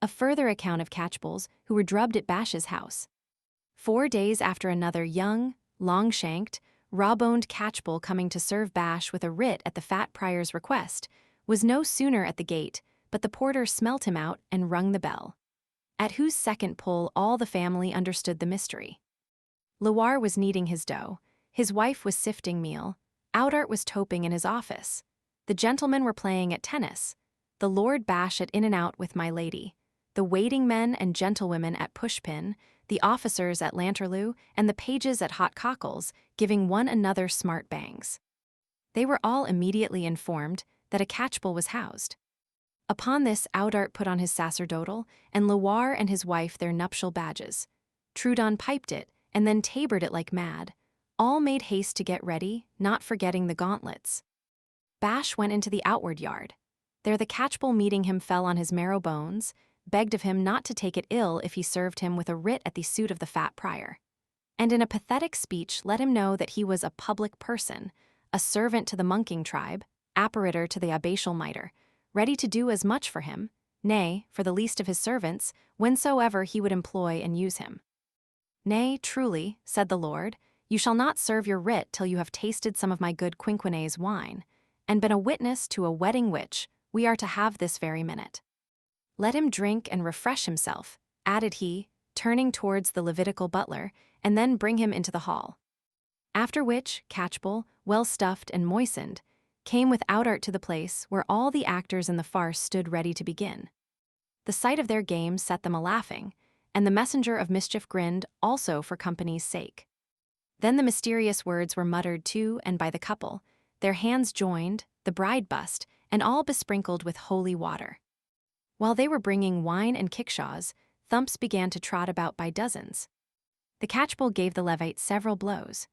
A further account of catchpolls who were drubbed at Bash's house. 4 days after another young, long-shanked, raw-boned catchpole coming to serve Bash with a writ at the fat prior's request, was no sooner at the gate but the porter smelt him out and rung the bell, at whose second pull all the family understood the mystery. Loire was kneading his dough, his wife was sifting meal, Oudart was toping in his office, the gentlemen were playing at tennis, the Lord Bash at in-and-out with my lady, the waiting men and gentlewomen at pushpin, the officers at lanterloo, and the pages at hot cockles, giving one another smart bangs. They were all immediately informed that a catchpole was housed. Upon this Oudart put on his sacerdotal, and Loire and his wife their nuptial badges. Trudon piped it, and then tabred it like mad. All made haste to get ready, not forgetting the gauntlets. Bash went into the outward yard. There the catchpole meeting him fell on his marrow bones, begged of him not to take it ill if he served him with a writ at the suit of the fat prior, and in a pathetic speech let him know that he was a public person, a servant to the monking tribe, apparitor to the abbatial mitre, ready to do as much for him, nay, for the least of his servants, whensoever he would employ and use him. "Nay, truly," said the lord, "you shall not serve your writ till you have tasted some of my good quinquinay's wine, and been a witness to a wedding which we are to have this very minute. Let him drink and refresh himself," added he, turning towards the Levitical butler, "and then bring him into the hall." After which, Catchpole, well stuffed and moistened, came with Oudart to the place where all the actors in the farce stood ready to begin. The sight of their game set them a-laughing, and the messenger of mischief grinned also for company's sake. Then the mysterious words were muttered to and by the couple, their hands joined, the bride bussed, and all besprinkled with holy water. While they were bringing wine and kickshaws, thumps began to trot about by dozens. The catchpole gave the levite several blows.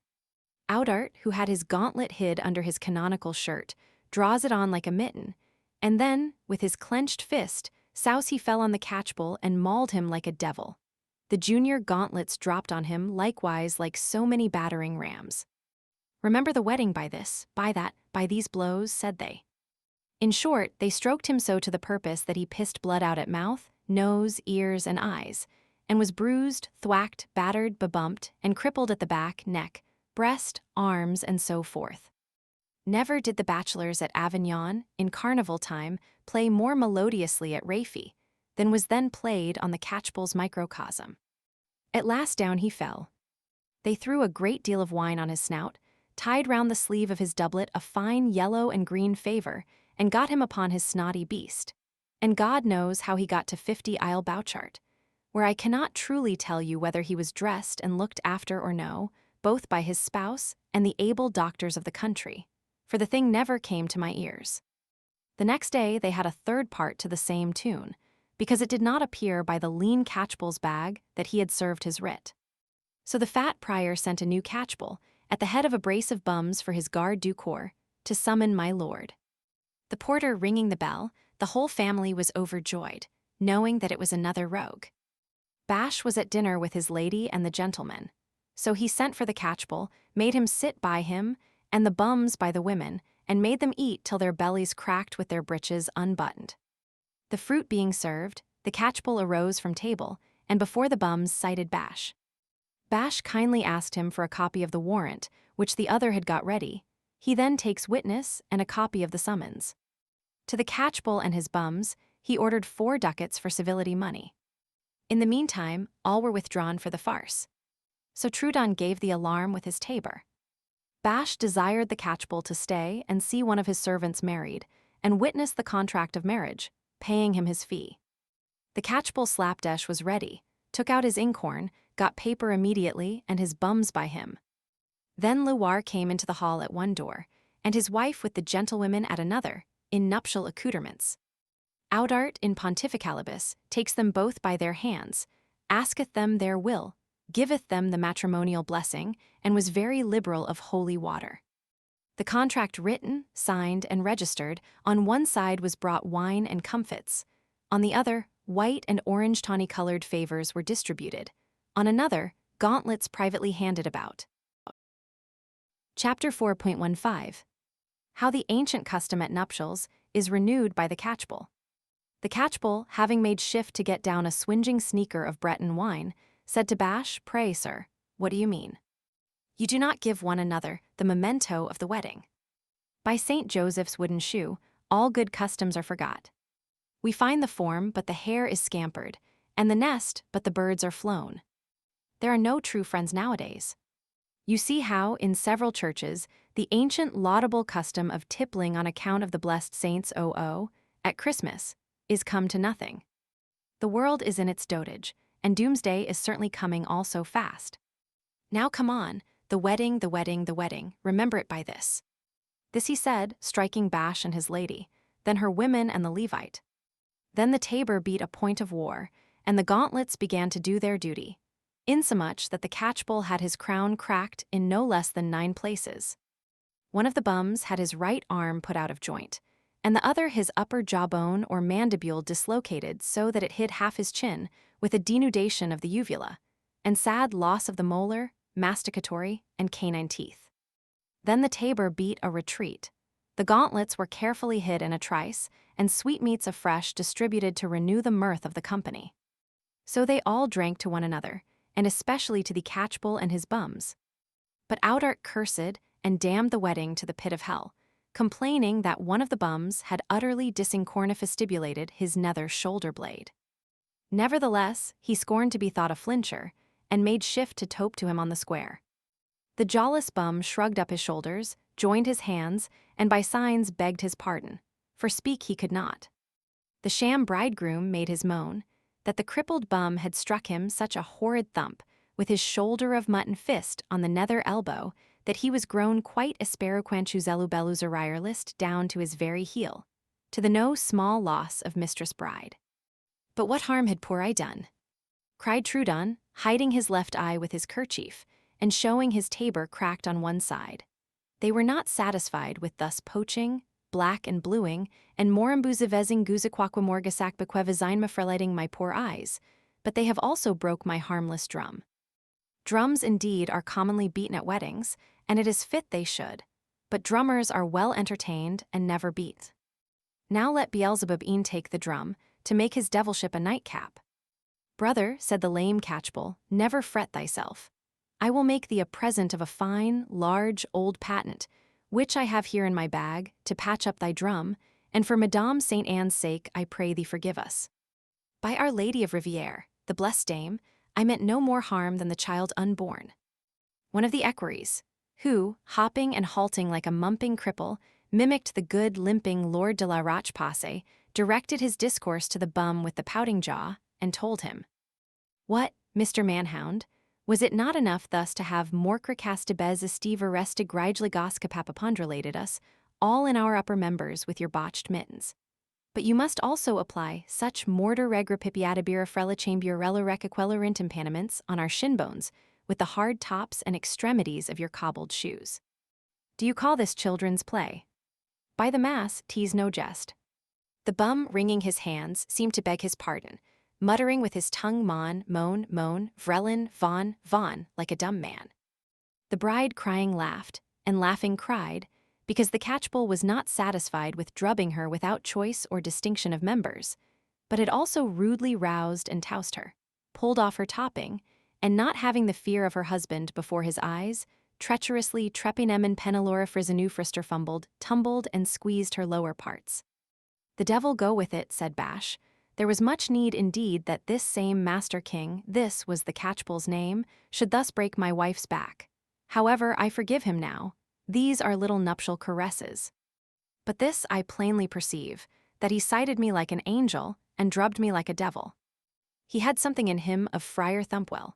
Oudart, who had his gauntlet hid under his canonical shirt, draws it on like a mitten, and then, with his clenched fist, souse he fell on the catchpole and mauled him like a devil. The junior gauntlets dropped on him likewise like so many battering rams. "Remember the wedding by this, by that, by these blows," said they. In short, they stroked him so to the purpose that he pissed blood out at mouth, nose, ears, and eyes, and was bruised, thwacked, battered, bebumped, and crippled at the back, neck, breast, arms, and so forth. Never did the bachelors at Avignon, in carnival time, play more melodiously at Rafie than was then played on the catchpole's microcosm. At last down he fell. They threw a great deal of wine on his snout, tied round the sleeve of his doublet a fine yellow and green favor, and got him upon his snotty beast. And God knows how he got to 50 Isle Bouchart, where I cannot truly tell you whether he was dressed and looked after or no, both by his spouse and the able doctors of the country, for the thing never came to my ears. The next day they had a third part to the same tune, because it did not appear by the lean catchpole's bag that he had served his writ. So the fat prior sent a new catchpole, at the head of a brace of bums for his garde du corps, to summon my lord. The porter ringing the bell, the whole family was overjoyed, knowing that it was another rogue. Bash was at dinner with his lady and the gentlemen, so he sent for the catchpole, made him sit by him, and the bums by the women, and made them eat till their bellies cracked with their breeches unbuttoned. The fruit being served, the catchpole arose from table, and before the bums cited Bash. Bash kindly asked him for a copy of the warrant, which the other had got ready. He then takes witness and a copy of the summons. To the catchbull and his bums, he ordered 4 ducats for civility money. In the meantime, all were withdrawn for the farce. So Trudon gave the alarm with his tabor. Bash desired the catchbull to stay and see one of his servants married, and witness the contract of marriage, paying him his fee. The catchbull Slapdash was ready, took out his inkhorn, got paper immediately, and his bums by him. Then Luar came into the hall at one door, and his wife with the gentlewomen at another, in nuptial accoutrements. Audart in pontificalibus takes them both by their hands, asketh them their will, giveth them the matrimonial blessing, and was very liberal of holy water. The contract written, signed, and registered, on one side was brought wine and comfits, on the other, white and orange tawny-colored favors were distributed, on another, gauntlets privately handed about. Chapter 4.15. How the ancient custom at nuptials is renewed by the catchbull. The catchbull, having made shift to get down a swinging sneaker of Breton wine, said to Bash, "Pray, sir, what do you mean? You do not give one another the memento of the wedding. By St. Joseph's wooden shoe, all good customs are forgot. We find the form, but the hare is scampered, and the nest, but the birds are flown. There are no true friends nowadays. You see how, in several churches, the ancient laudable custom of tippling on account of the blessed saints at Christmas is come to nothing. The world is in its dotage, and doomsday is certainly coming all so fast. Now come on, the wedding, the wedding, the wedding, remember it by this." This he said, striking Bash and his lady, then her women and the Levite. Then the tabor beat a point of war, and the gauntlets began to do their duty, insomuch that the catchbull had his crown cracked in no less than 9 places. One of the bums had his right arm put out of joint, and the other his upper jawbone or mandibule dislocated so that it hid half his chin, with a denudation of the uvula, and sad loss of the molar, masticatory, and canine teeth. Then the tabor beat a retreat. The gauntlets were carefully hid in a trice, and sweetmeats afresh distributed to renew the mirth of the company. So they all drank to one another, and especially to the catchbull and his bums. But Audart cursed and damned the wedding to the pit of hell, complaining that one of the bums had utterly disincornifistibulated his nether shoulder blade. Nevertheless, he scorned to be thought a flincher, and made shift to tope to him on the square. The jawless bum shrugged up his shoulders, joined his hands, and by signs begged his pardon, for speak he could not. The sham bridegroom made his moan, that the crippled bum had struck him such a horrid thump, with his shoulder of mutton fist on the nether elbow, that he was grown quite asperoquanchuzellubelluzerierlist down to his very heel, to the no small loss of mistress bride. But what harm had poor I done? Cried Trudon, hiding his left eye with his kerchief, and showing his tabor cracked on one side. They were not satisfied with thus poaching, black and bluing, and morambuzavezing guzaquaquamorgasak bequevazine my poor eyes, but they have also broke my harmless drum. Drums indeed are commonly beaten at weddings, and it is fit they should, but drummers are well entertained and never beat. Now let Beelzebub e'en take the drum, to make his devilship a nightcap. Brother, said the lame catchbull, never fret thyself. I will make thee a present of a fine, large, old patent, which I have here in my bag, to patch up thy drum, and for Madame Saint Anne's sake I pray thee forgive us. By Our Lady of Riviere, the blessed dame, I meant no more harm than the child unborn. One of the equerries, who, hopping and halting like a mumping cripple, mimicked the good limping Lord de la Roche-Passe, directed his discourse to the bum with the pouting jaw, and told him, "What, Mr. Manhound, was it not enough thus to have morcracastibez estive arrested grigligoscapapapondrelated us, all in our upper members with your botched mittens? But you must also apply such mortar regrapipiatabirafrella chamburella recaquella impaniments on our shin bones, with the hard tops and extremities of your cobbled shoes. Do you call this children's play? By the mass, 'tis no jest." The bum, wringing his hands, seemed to beg his pardon, muttering with his tongue moan, vrellin, von, like a dumb man. The bride crying laughed, and laughing cried, because the catchbull was not satisfied with drubbing her without choice or distinction of members, but had also rudely roused and toused her. pulled off her topping, and not having the fear of her husband before his eyes, treacherously trepinem and penelora frisenu frister fumbled, tumbled, and squeezed her lower parts. The devil go with it, said Bash. There was much need indeed that this same Master King, this was the Catchpole's name, should thus break my wife's back. However, I forgive him now. These are little nuptial caresses. But this I plainly perceive, that he cited me like an angel and drubbed me like a devil. He had something in him of Friar Thumpwell.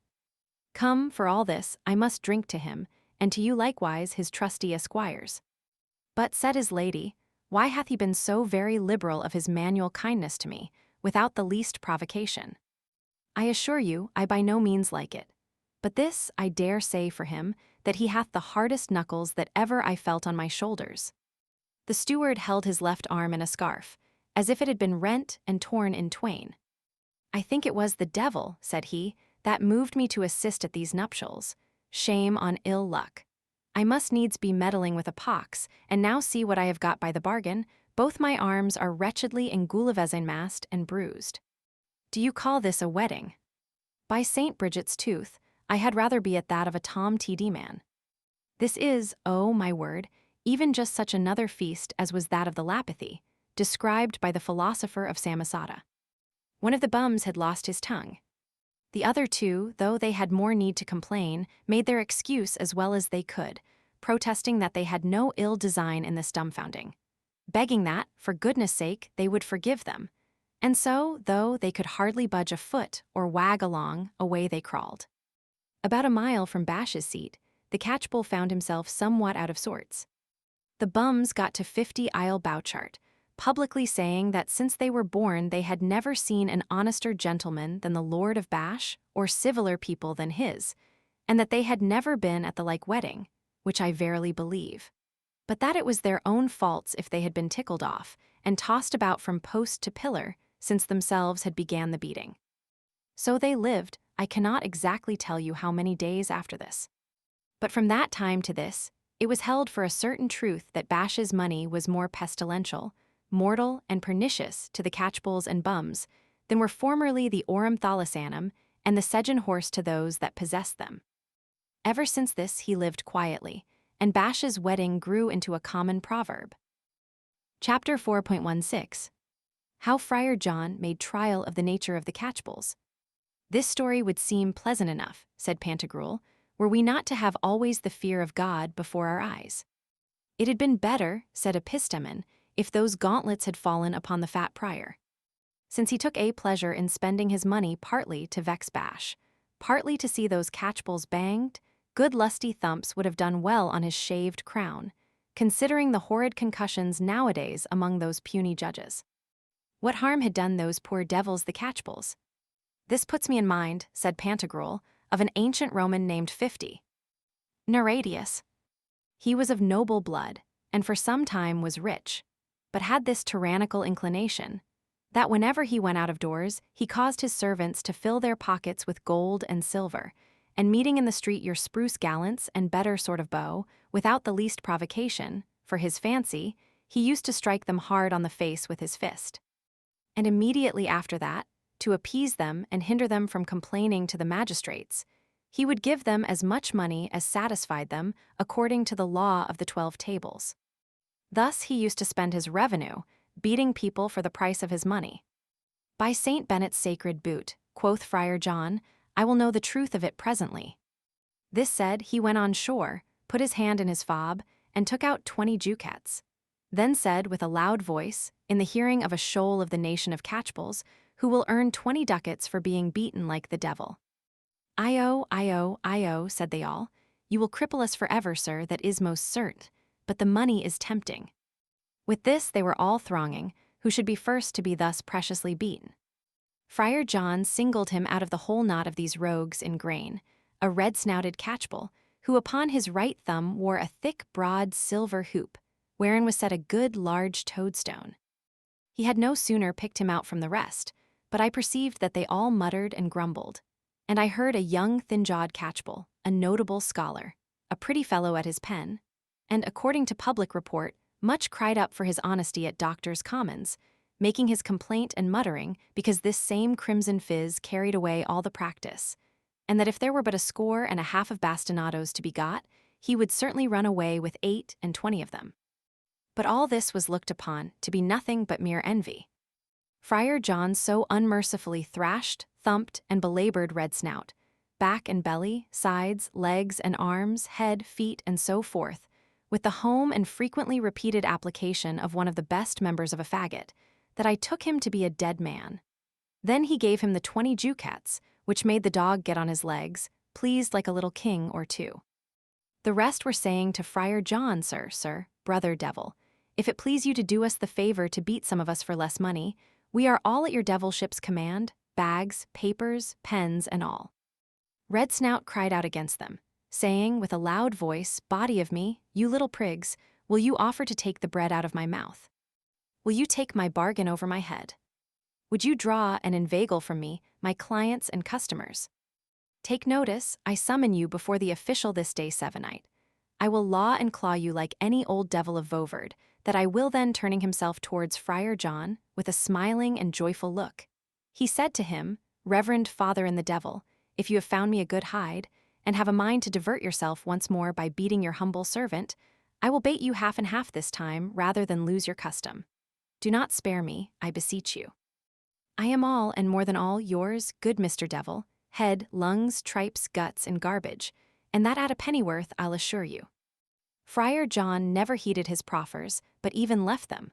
Come, for all this, I must drink to him, and to you likewise his trusty esquires. But, said his lady, why hath he been so very liberal of his manual kindness to me, without the least provocation? I assure you, I by no means like it. But this I dare say for him, that he hath the hardest knuckles that ever I felt on my shoulders. The steward held his left arm in a scarf, as if it had been rent and torn in twain. I think it was the devil, said he, that moved me to assist at these nuptials. Shame on ill luck. I must needs be meddling with a pox, and now see what I have got by the bargain. Both my arms are wretchedly engoulevezenmassed and bruised. Do you call this a wedding? By St. Bridget's tooth, I had rather be at that of a Tom T.D. man. This is, oh my word, even just such another feast as was that of the Lapithae, described by the philosopher of Samosata. One of the bums had lost his tongue. The other two, though they had more need to complain, made their excuse as well as they could, protesting that they had no ill design in this dumbfounding, begging that, for goodness' sake, they would forgive them. And so, though they could hardly budge a foot or wag along, away they crawled. About a mile from Bash's seat, the Catchpole found himself somewhat out of sorts. The bums got to 50 Isle Bouchart, publicly saying that since they were born they had never seen an honester gentleman than the Lord of Bash, or civiler people than his, and that they had never been at the like wedding, which I verily believe. But that it was their own faults if they had been tickled off, and tossed about from post to pillar, since themselves had began the beating. So they lived, I cannot exactly tell you how many days after this. But from that time to this, it was held for a certain truth that Bash's money was more pestilential, mortal, and pernicious to the catchpoles and bums than were formerly the aurum thalasanum and the sedgen horse to those that possessed them. Ever since this he lived quietly, and Bash's wedding grew into a common proverb. Chapter 4.16 How Friar John Made Trial of the Nature of the Catchpoles. This story would seem pleasant enough, said Pantagruel, were we not to have always the fear of God before our eyes. It had been better, said Epistemon, if those gauntlets had fallen upon the fat prior. Since he took a pleasure in spending his money partly to vex Bash, partly to see those catchpoles banged, good lusty thumps would have done well on his shaved crown, considering the horrid concussions nowadays among those puny judges. What harm had done those poor devils the catchpoles? This puts me in mind, said Pantagruel, of an ancient Roman named 50. Narradius. He was of noble blood, and for some time was rich, but had this tyrannical inclination, that whenever he went out of doors, he caused his servants to fill their pockets with gold and silver, and meeting in the street your spruce gallants and better sort of beaux, without the least provocation, for his fancy, he used to strike them hard on the face with his fist. And immediately after that, to appease them and hinder them from complaining to the magistrates, he would give them as much money as satisfied them according to the law of the 12 tables. Thus he used to spend his revenue, beating people for the price of his money. By St. Benet's sacred boot, quoth Friar John, I will know the truth of it presently. This said, he went on shore, put his hand in his fob, and took out 20 ducats. Then said with a loud voice, in the hearing of a shoal of the nation of catchpoles, who will earn 20 ducats for being beaten like the devil. I-o, I-o, I-o, said they all. You will cripple us forever, sir, that is most cert, but the money is tempting. With this they were all thronging, who should be first to be thus preciously beaten. Friar John singled him out of the whole knot of these rogues in grain, a red-snouted catchpole, who upon his right thumb wore a thick, broad silver hoop, wherein was set a good large toadstone. He had no sooner picked him out from the rest, but I perceived that they all muttered and grumbled, and I heard a young thin-jawed catchpole, a notable scholar, a pretty fellow at his pen, and, according to public report, much cried up for his honesty at Doctors' Commons, making his complaint and muttering because this same crimson fizz carried away all the practice, and that if there were but 1.25 bastinadoes to be got, he would certainly run away with 8 and 20 of them. But all this was looked upon to be nothing but mere envy. Friar John so unmercifully thrashed, thumped, and belabored Red Snout, back and belly, sides, legs and arms, head, feet, and so forth, with the home and frequently repeated application of one of the best members of a faggot, that I took him to be a dead man. Then he gave him the 20 ducats, which made the dog get on his legs, pleased like a little king or two. The rest were saying to Friar John, sir, brother devil, if it please you to do us the favor to beat some of us for less money, we are all at your devilship's command, bags, papers, pens, and all. Red Snout cried out against them, saying with a loud voice, body of me, you little prigs, will you offer to take the bread out of my mouth? Will you take my bargain over my head? Would you draw and inveigle from me my clients and customers? Take notice, I summon you before the official this day sevennight. I will law and claw you like any old devil of Voverd, that I will then turning himself towards Friar John, with a smiling and joyful look. He said to him, Reverend Father in the devil, if you have found me a good hide, and have a mind to divert yourself once more by beating your humble servant, I will bait you half and half this time rather than lose your custom. Do not spare me, I beseech you. I am all, and more than all, yours, good Mr. Devil, head, lungs, tripes, guts, and garbage, and that at a pennyworth, I'll assure you. Friar John never heeded his proffers, but even left them.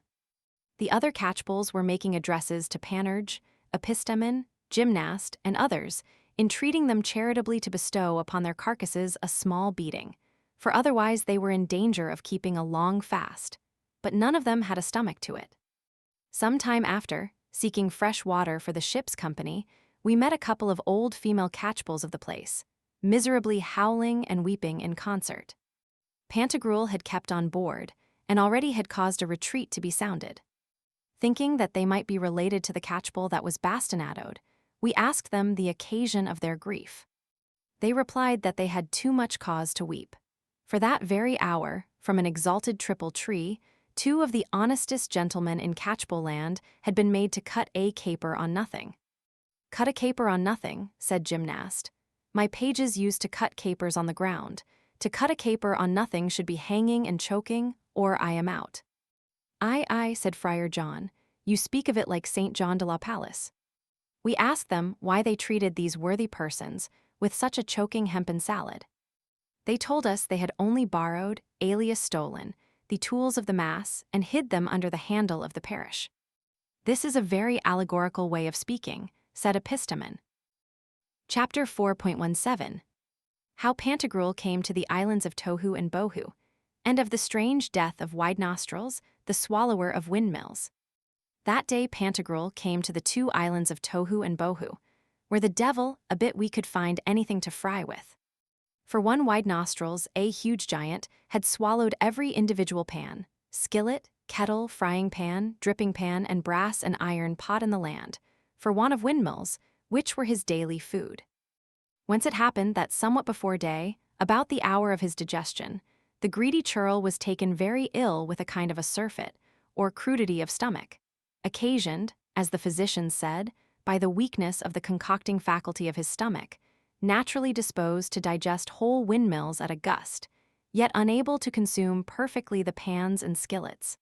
The other catchpolls were making addresses to Panurge, Epistemon, Gymnast, and others, entreating them charitably to bestow upon their carcasses a small beating, for otherwise they were in danger of keeping a long fast, but none of them had a stomach to it. Some time after, seeking fresh water for the ship's company, we met a couple of old female catchpolls of the place, miserably howling and weeping in concert. Pantagruel had kept on board, and already had caused a retreat to be sounded. Thinking that they might be related to the catchpole that was bastinadoed, we asked them the occasion of their grief. They replied that they had too much cause to weep. For that very hour, from an exalted triple tree, 2 of the honestest gentlemen in catchpole land had been made to cut a caper on nothing. Cut a caper on nothing, said Gymnast. My pages used to cut capers on the ground. To cut a caper on nothing should be hanging and choking, or I am out. Aye, said Friar John, you speak of it like St. John de la Palace. We asked them why they treated these worthy persons with such a choking hempen salad. They told us they had only borrowed, alias stolen, the tools of the mass and hid them under the handle of the parish. This is a very allegorical way of speaking, said Epistemon. Chapter 4.17 How Pantagruel came to the islands of Tohu and Bohu, and of the strange death of Wide Nostrils, the swallower of windmills. That day Pantagruel came to the 2 islands of Tohu and Bohu, where the devil a bit we could find anything to fry with. For one Wide Nostrils, a huge giant, had swallowed every individual pan, skillet, kettle, frying pan, dripping pan, and brass and iron pot in the land, for want of windmills, which were his daily food. Whence it happened that somewhat before day, about the hour of his digestion, the greedy churl was taken very ill with a kind of a surfeit, or crudity of stomach, occasioned, as the physicians said, by the weakness of the concocting faculty of his stomach, naturally disposed to digest whole windmills at a gust, yet unable to consume perfectly the pans and skillets,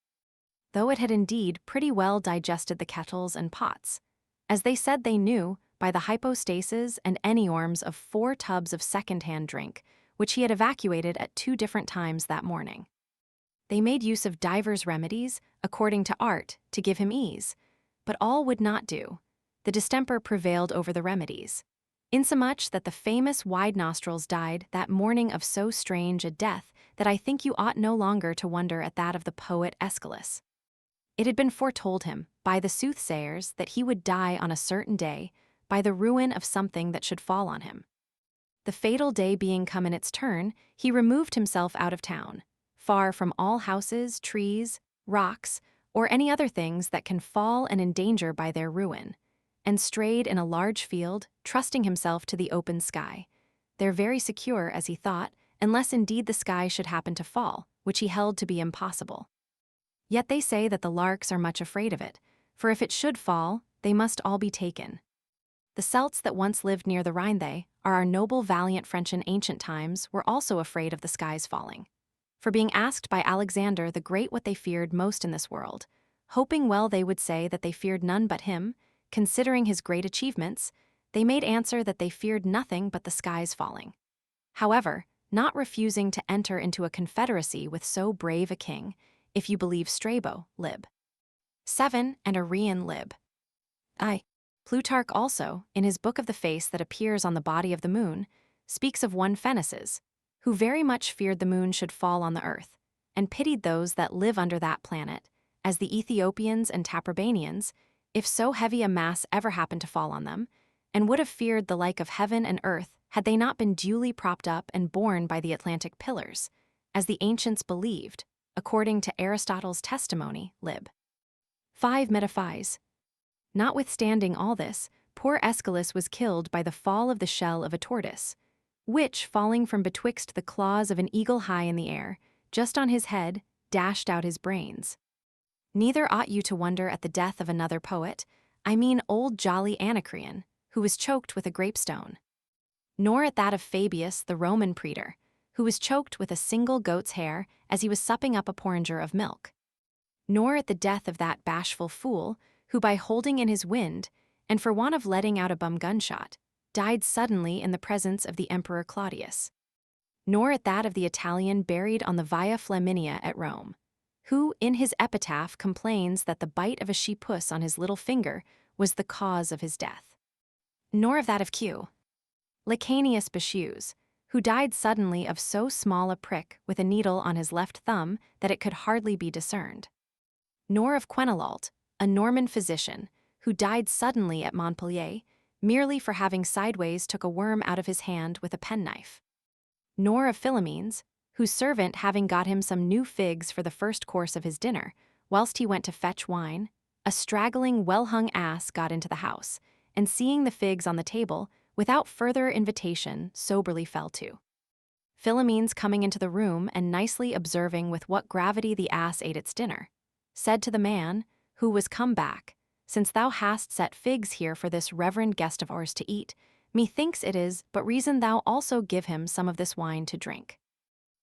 though it had indeed pretty well digested the kettles and pots, as they said they knew by the hypostases and enneorms of 4 tubs of second-hand drink, which he had evacuated at 2 different times that morning. They made use of divers remedies, according to art, to give him ease, but all would not do. The distemper prevailed over the remedies, insomuch that the famous Wide Nostrils died that morning of so strange a death that I think you ought no longer to wonder at that of the poet Aeschylus. It had been foretold him, by the soothsayers, that he would die on a certain day, by the ruin of something that should fall on him. The fatal day being come in its turn, he removed himself out of town, far from all houses, trees, rocks, or any other things that can fall and endanger by their ruin, and strayed in a large field, trusting himself to the open sky, there very secure, as he thought, unless indeed the sky should happen to fall, which he held to be impossible. Yet they say that the larks are much afraid of it, for if it should fall, they must all be taken. The Celts that once lived near the Rhine, they are our noble valiant French in ancient times, were also afraid of the skies falling. For being asked by Alexander the Great what they feared most in this world, hoping well they would say that they feared none but him, considering his great achievements, they made answer that they feared nothing but the skies falling. However, not refusing to enter into a confederacy with so brave a king, if you believe Strabo, lib. 7 and Arrian lib. I. Plutarch also, in his book of the face that appears on the body of the moon, speaks of one Pheneces, who very much feared the moon should fall on the earth, and pitied those that live under that planet, as the Ethiopians and Taprobanians, if so heavy a mass ever happened to fall on them, and would have feared the like of heaven and earth had they not been duly propped up and borne by the Atlantic pillars, as the ancients believed, according to Aristotle's testimony, lib. 5 Metaphys. Notwithstanding all this, poor Aeschylus was killed by the fall of the shell of a tortoise, which, falling from betwixt the claws of an eagle high in the air, just on his head, dashed out his brains. Neither ought you to wonder at the death of another poet, I mean old jolly Anacreon, who was choked with a grapestone. Nor at that of Fabius the Roman praetor, who was choked with a single goat's hair as he was supping up a porringer of milk. Nor at the death of that bashful fool, who by holding in his wind, and for want of letting out a bum gunshot, died suddenly in the presence of the Emperor Claudius. Nor at that of the Italian buried on the Via Flaminia at Rome, who in his epitaph complains that the bite of a she-puss on his little finger was the cause of his death. Nor of that of Q. Licanius Bacchus, who died suddenly of so small a prick with a needle on his left thumb that it could hardly be discerned. Nor of Quenelault, a Norman physician, who died suddenly at Montpellier, merely for having sideways took a worm out of his hand with a penknife. Nor of Philomenes, whose servant having got him some new figs for the first course of his dinner, whilst he went to fetch wine, a straggling, well-hung ass got into the house, and seeing the figs on the table, without further invitation, soberly fell to. Philomenes coming into the room and nicely observing with what gravity the ass ate its dinner, said to the man, who was come back, since thou hast set figs here for this reverend guest of ours to eat, methinks it is but reason thou also give him some of this wine to drink.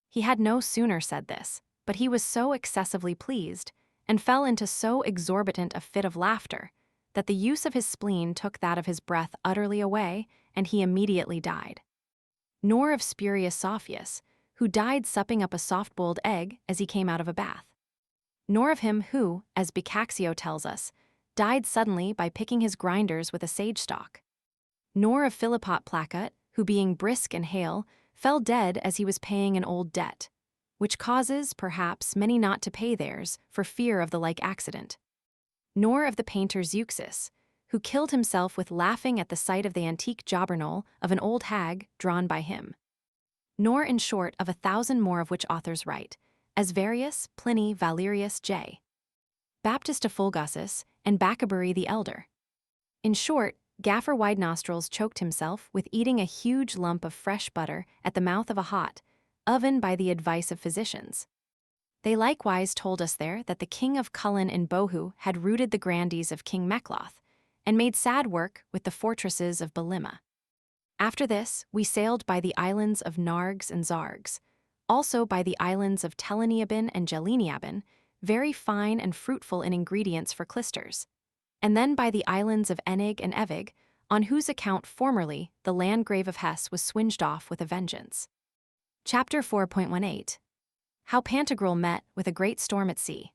He had no sooner said this, but he was so excessively pleased, and fell into so exorbitant a fit of laughter, that the use of his spleen took that of his breath utterly away, and he immediately died. Nor of Spurius Sophius, who died supping up a soft-boiled egg as he came out of a bath. Nor of him who, as Boccaccio tells us, died suddenly by picking his grinders with a sage stalk. Nor of Philippot Placut, who being brisk and hale, fell dead as he was paying an old debt, which causes, perhaps, many not to pay theirs, for fear of the like accident. Nor of the painter Zeuxis, who killed himself with laughing at the sight of the antique jobbernoll of an old hag drawn by him. Nor, in short, of 1,000 more of which authors write, as Varius, Pliny, Valerius J. Baptist of Fulgasus, and Baccabury the Elder. In short, Gaffer Wide-Nostrils choked himself with eating a huge lump of fresh butter at the mouth of a hot oven by the advice of physicians. They likewise told us there that the king of Cullen in Bohu had rooted the grandees of King Mecloth, and made sad work with the fortresses of Belima. After this, we sailed by the islands of Nargs and Zargs, also by the islands of Teleniabin and Geleniabin, very fine and fruitful in ingredients for clysters, and then by the islands of Enig and Evig, on whose account formerly the Landgrave of Hesse was swinged off with a vengeance. Chapter 4.18. How Pantagruel met with a great storm at sea.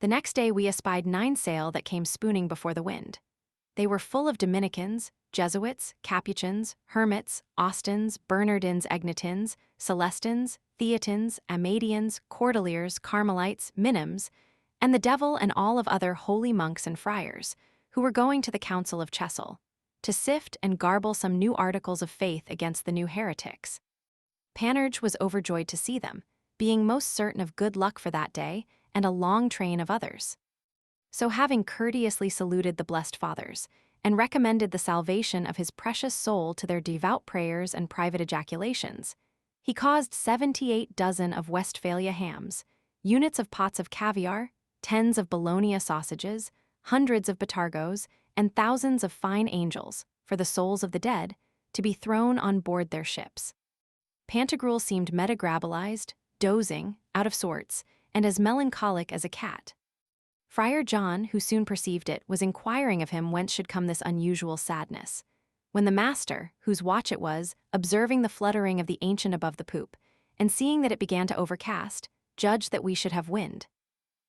The next day we espied 9 sail that came spooning before the wind. They were full of Dominicans, Jesuits, Capuchins, Hermits, Austins, Bernardins Egnatins, Celestins, Theatins, Amadians, Cordeliers, Carmelites, Minims, and the devil and all of other holy monks and friars, who were going to the council of Chesil, to sift and garble some new articles of faith against the new heretics. Panurge was overjoyed to see them, being most certain of good luck for that day, and a long train of others. So having courteously saluted the blessed fathers, and recommended the salvation of his precious soul to their devout prayers and private ejaculations, he caused 78 dozen of Westphalia hams, units of pots of caviar, 10s of Bologna sausages, hundreds of batargos, and thousands of fine angels, for the souls of the dead, to be thrown on board their ships. Pantagruel seemed metagrabolized, dozing, out of sorts, and as melancholic as a cat. Friar John, who soon perceived it, was inquiring of him whence should come this unusual sadness, when the master, whose watch it was, observing the fluttering of the ancient above the poop, and seeing that it began to overcast, judged that we should have wind.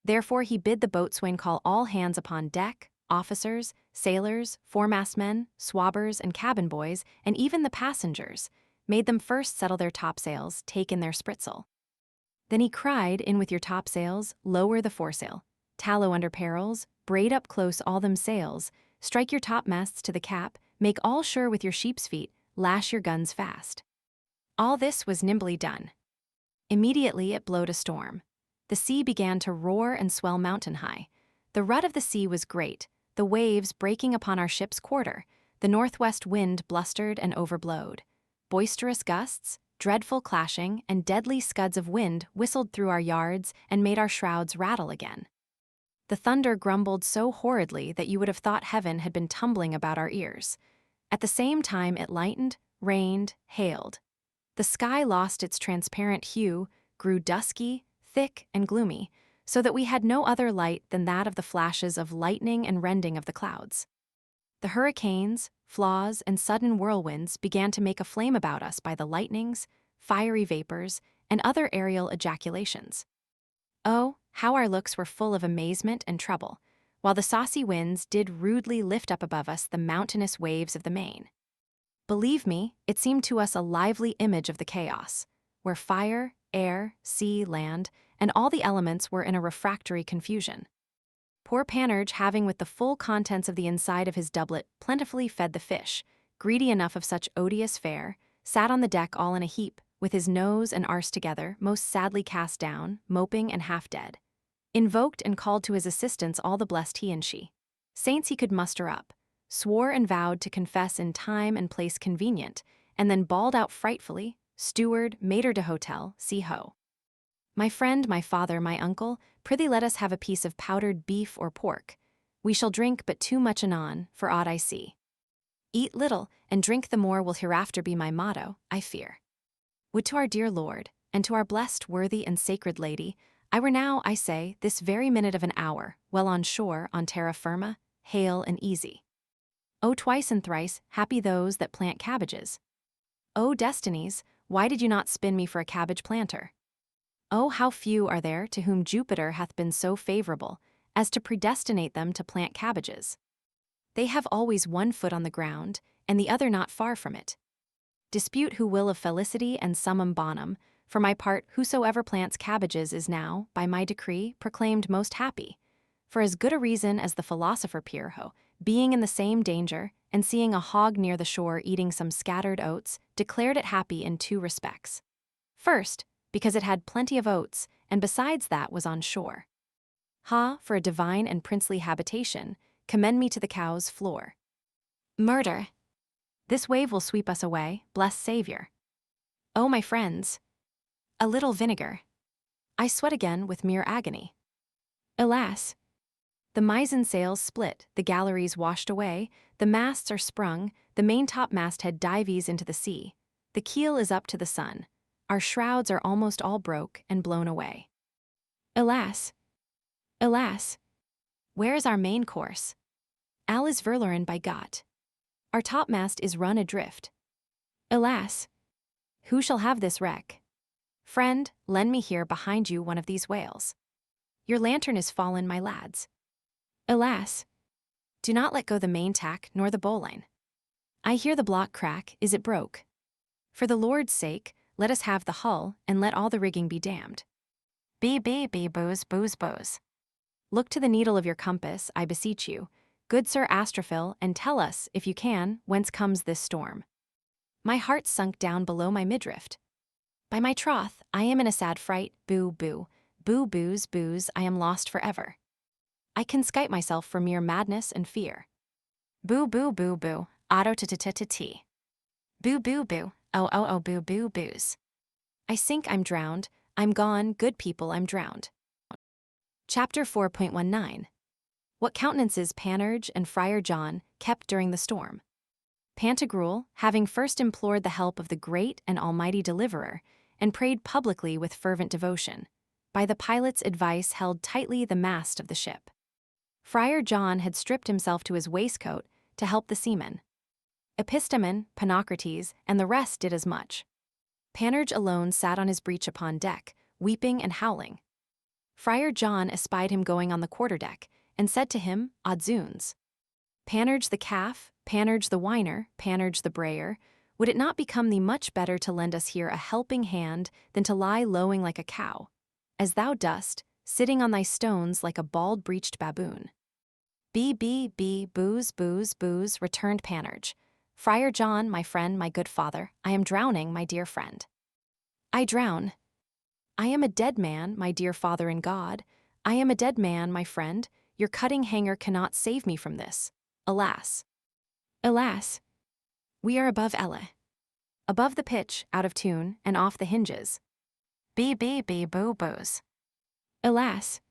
Therefore he bid the boatswain call all hands upon deck, officers, sailors, foremastmen, swabbers, and cabin boys, and even the passengers, made them first settle their topsails, take in their spritsail. Then he cried, in with your topsails, lower the foresail, tallow under perils, braid up close all them sails, strike your topmasts to the cap, make all sure with your sheep's feet, lash your guns fast. All this was nimbly done. Immediately it blowed a storm. The sea began to roar and swell mountain high. The rut of the sea was great, the waves breaking upon our ship's quarter, the northwest wind blustered and overblowed. Boisterous gusts, dreadful clashing, and deadly scuds of wind whistled through our yards and made our shrouds rattle again. The thunder grumbled so horridly that you would have thought heaven had been tumbling about our ears. At the same time it lightened, rained, hailed. The sky lost its transparent hue, grew dusky, thick, and gloomy, so that we had no other light than that of the flashes of lightning and rending of the clouds. The hurricanes, flaws, and sudden whirlwinds began to make a flame about us by the lightnings, fiery vapors, and other aerial ejaculations. Oh, how our looks were full of amazement and trouble, while the saucy winds did rudely lift up above us the mountainous waves of the main. Believe me, it seemed to us a lively image of the chaos, where fire, air, sea, land, and all the elements were in a refractory confusion. Poor Panurge, having with the full contents of the inside of his doublet plentifully fed the fish, greedy enough of such odious fare, sat on the deck all in a heap, with his nose and arse together, most sadly cast down, moping and half dead. Invoked and called to his assistance all the blessed he and she saints he could muster up, swore and vowed to confess in time and place convenient, and then bawled out frightfully, "Steward, maître d'hôtel, see ho. My friend, my father, my uncle, prithee let us have a piece of powdered beef or pork. We shall drink but too much anon, for aught I see. Eat little, and drink the more will hereafter be my motto, I fear. Would to our dear Lord, and to our blessed, worthy, and sacred Lady, I were now, I say, this very minute of an hour, well on shore, on terra firma, hale and easy. Oh, twice and thrice, happy those that plant cabbages. Oh, destinies, why did you not spin me for a cabbage planter? Oh, how few are there to whom Jupiter hath been so favorable as to predestinate them to plant cabbages. They have always one foot on the ground, and the other not far from it. Dispute who will of felicity and summum bonum. For my part, whosoever plants cabbages is now, by my decree, proclaimed most happy, for as good a reason as the philosopher Pyrrho, being in the same danger, and seeing a hog near the shore eating some scattered oats, declared it happy in two respects. First, because it had plenty of oats, and besides that was on shore. Ha, for a divine and princely habitation, commend me to the cow's floor. Murder! This wave will sweep us away, blessed Saviour. Oh, my friends! A little vinegar. I sweat again with mere agony. Alas! The mizzen sails split, the galleries washed away, the masts are sprung, the maintop masthead dives into the sea, the keel is up to the sun, our shrouds are almost all broke and blown away. Alas! Alas! Where is our main course? Alles verloren by Gott. Our topmast is run adrift. Alas! Who shall have this wreck? Friend, lend me here behind you one of these whales. Your lantern is fallen, my lads. Alas! Do not let go the main tack nor the bowline. I hear the block crack, is it broke? For the Lord's sake, let us have the hull, and let all the rigging be damned. Be booze, booze, booze. Look to the needle of your compass, I beseech you, good Sir Astrophil, and tell us, if you can, whence comes this storm. My heart's sunk down below my midriff. By my troth, I am in a sad fright, boo, boo, boo, booze, booze, I am lost forever. I can skite myself for mere madness and fear. Boo, boo, boo, boo, auto t. Boo, boo, boo, oh, boo, boo, booze. I sink, I'm drowned, I'm gone, good people, I'm drowned. Chapter 4.19. What countenances Panurge and Friar John kept during the storm. Pantagruel, having first implored the help of the great and almighty deliverer, and prayed publicly with fervent devotion, by the pilot's advice held tightly the mast of the ship. Friar John had stripped himself to his waistcoat to help the seamen. Epistemon, Ponocrates, and the rest did as much. Panurge alone sat on his breech upon deck, weeping and howling. Friar John espied him going on the quarterdeck, and said to him, Odzoons! Panurge the calf, Panurge the whiner, Panurge the brayer, would it not become thee much better to lend us here a helping hand than to lie lowing like a cow, as thou dost, sitting on thy stones like a bald-breeched baboon? Booze, booze, booze, returned Panurge. Friar John, my friend, my good father, I am drowning, my dear friend. I drown. I am a dead man, my dear father in God. I am a dead man, my friend. Your cutting hanger cannot save me from this. Alas. Alas. We are above Elle. Above the pitch, out of tune, and off the hinges. Boo boos. Alas.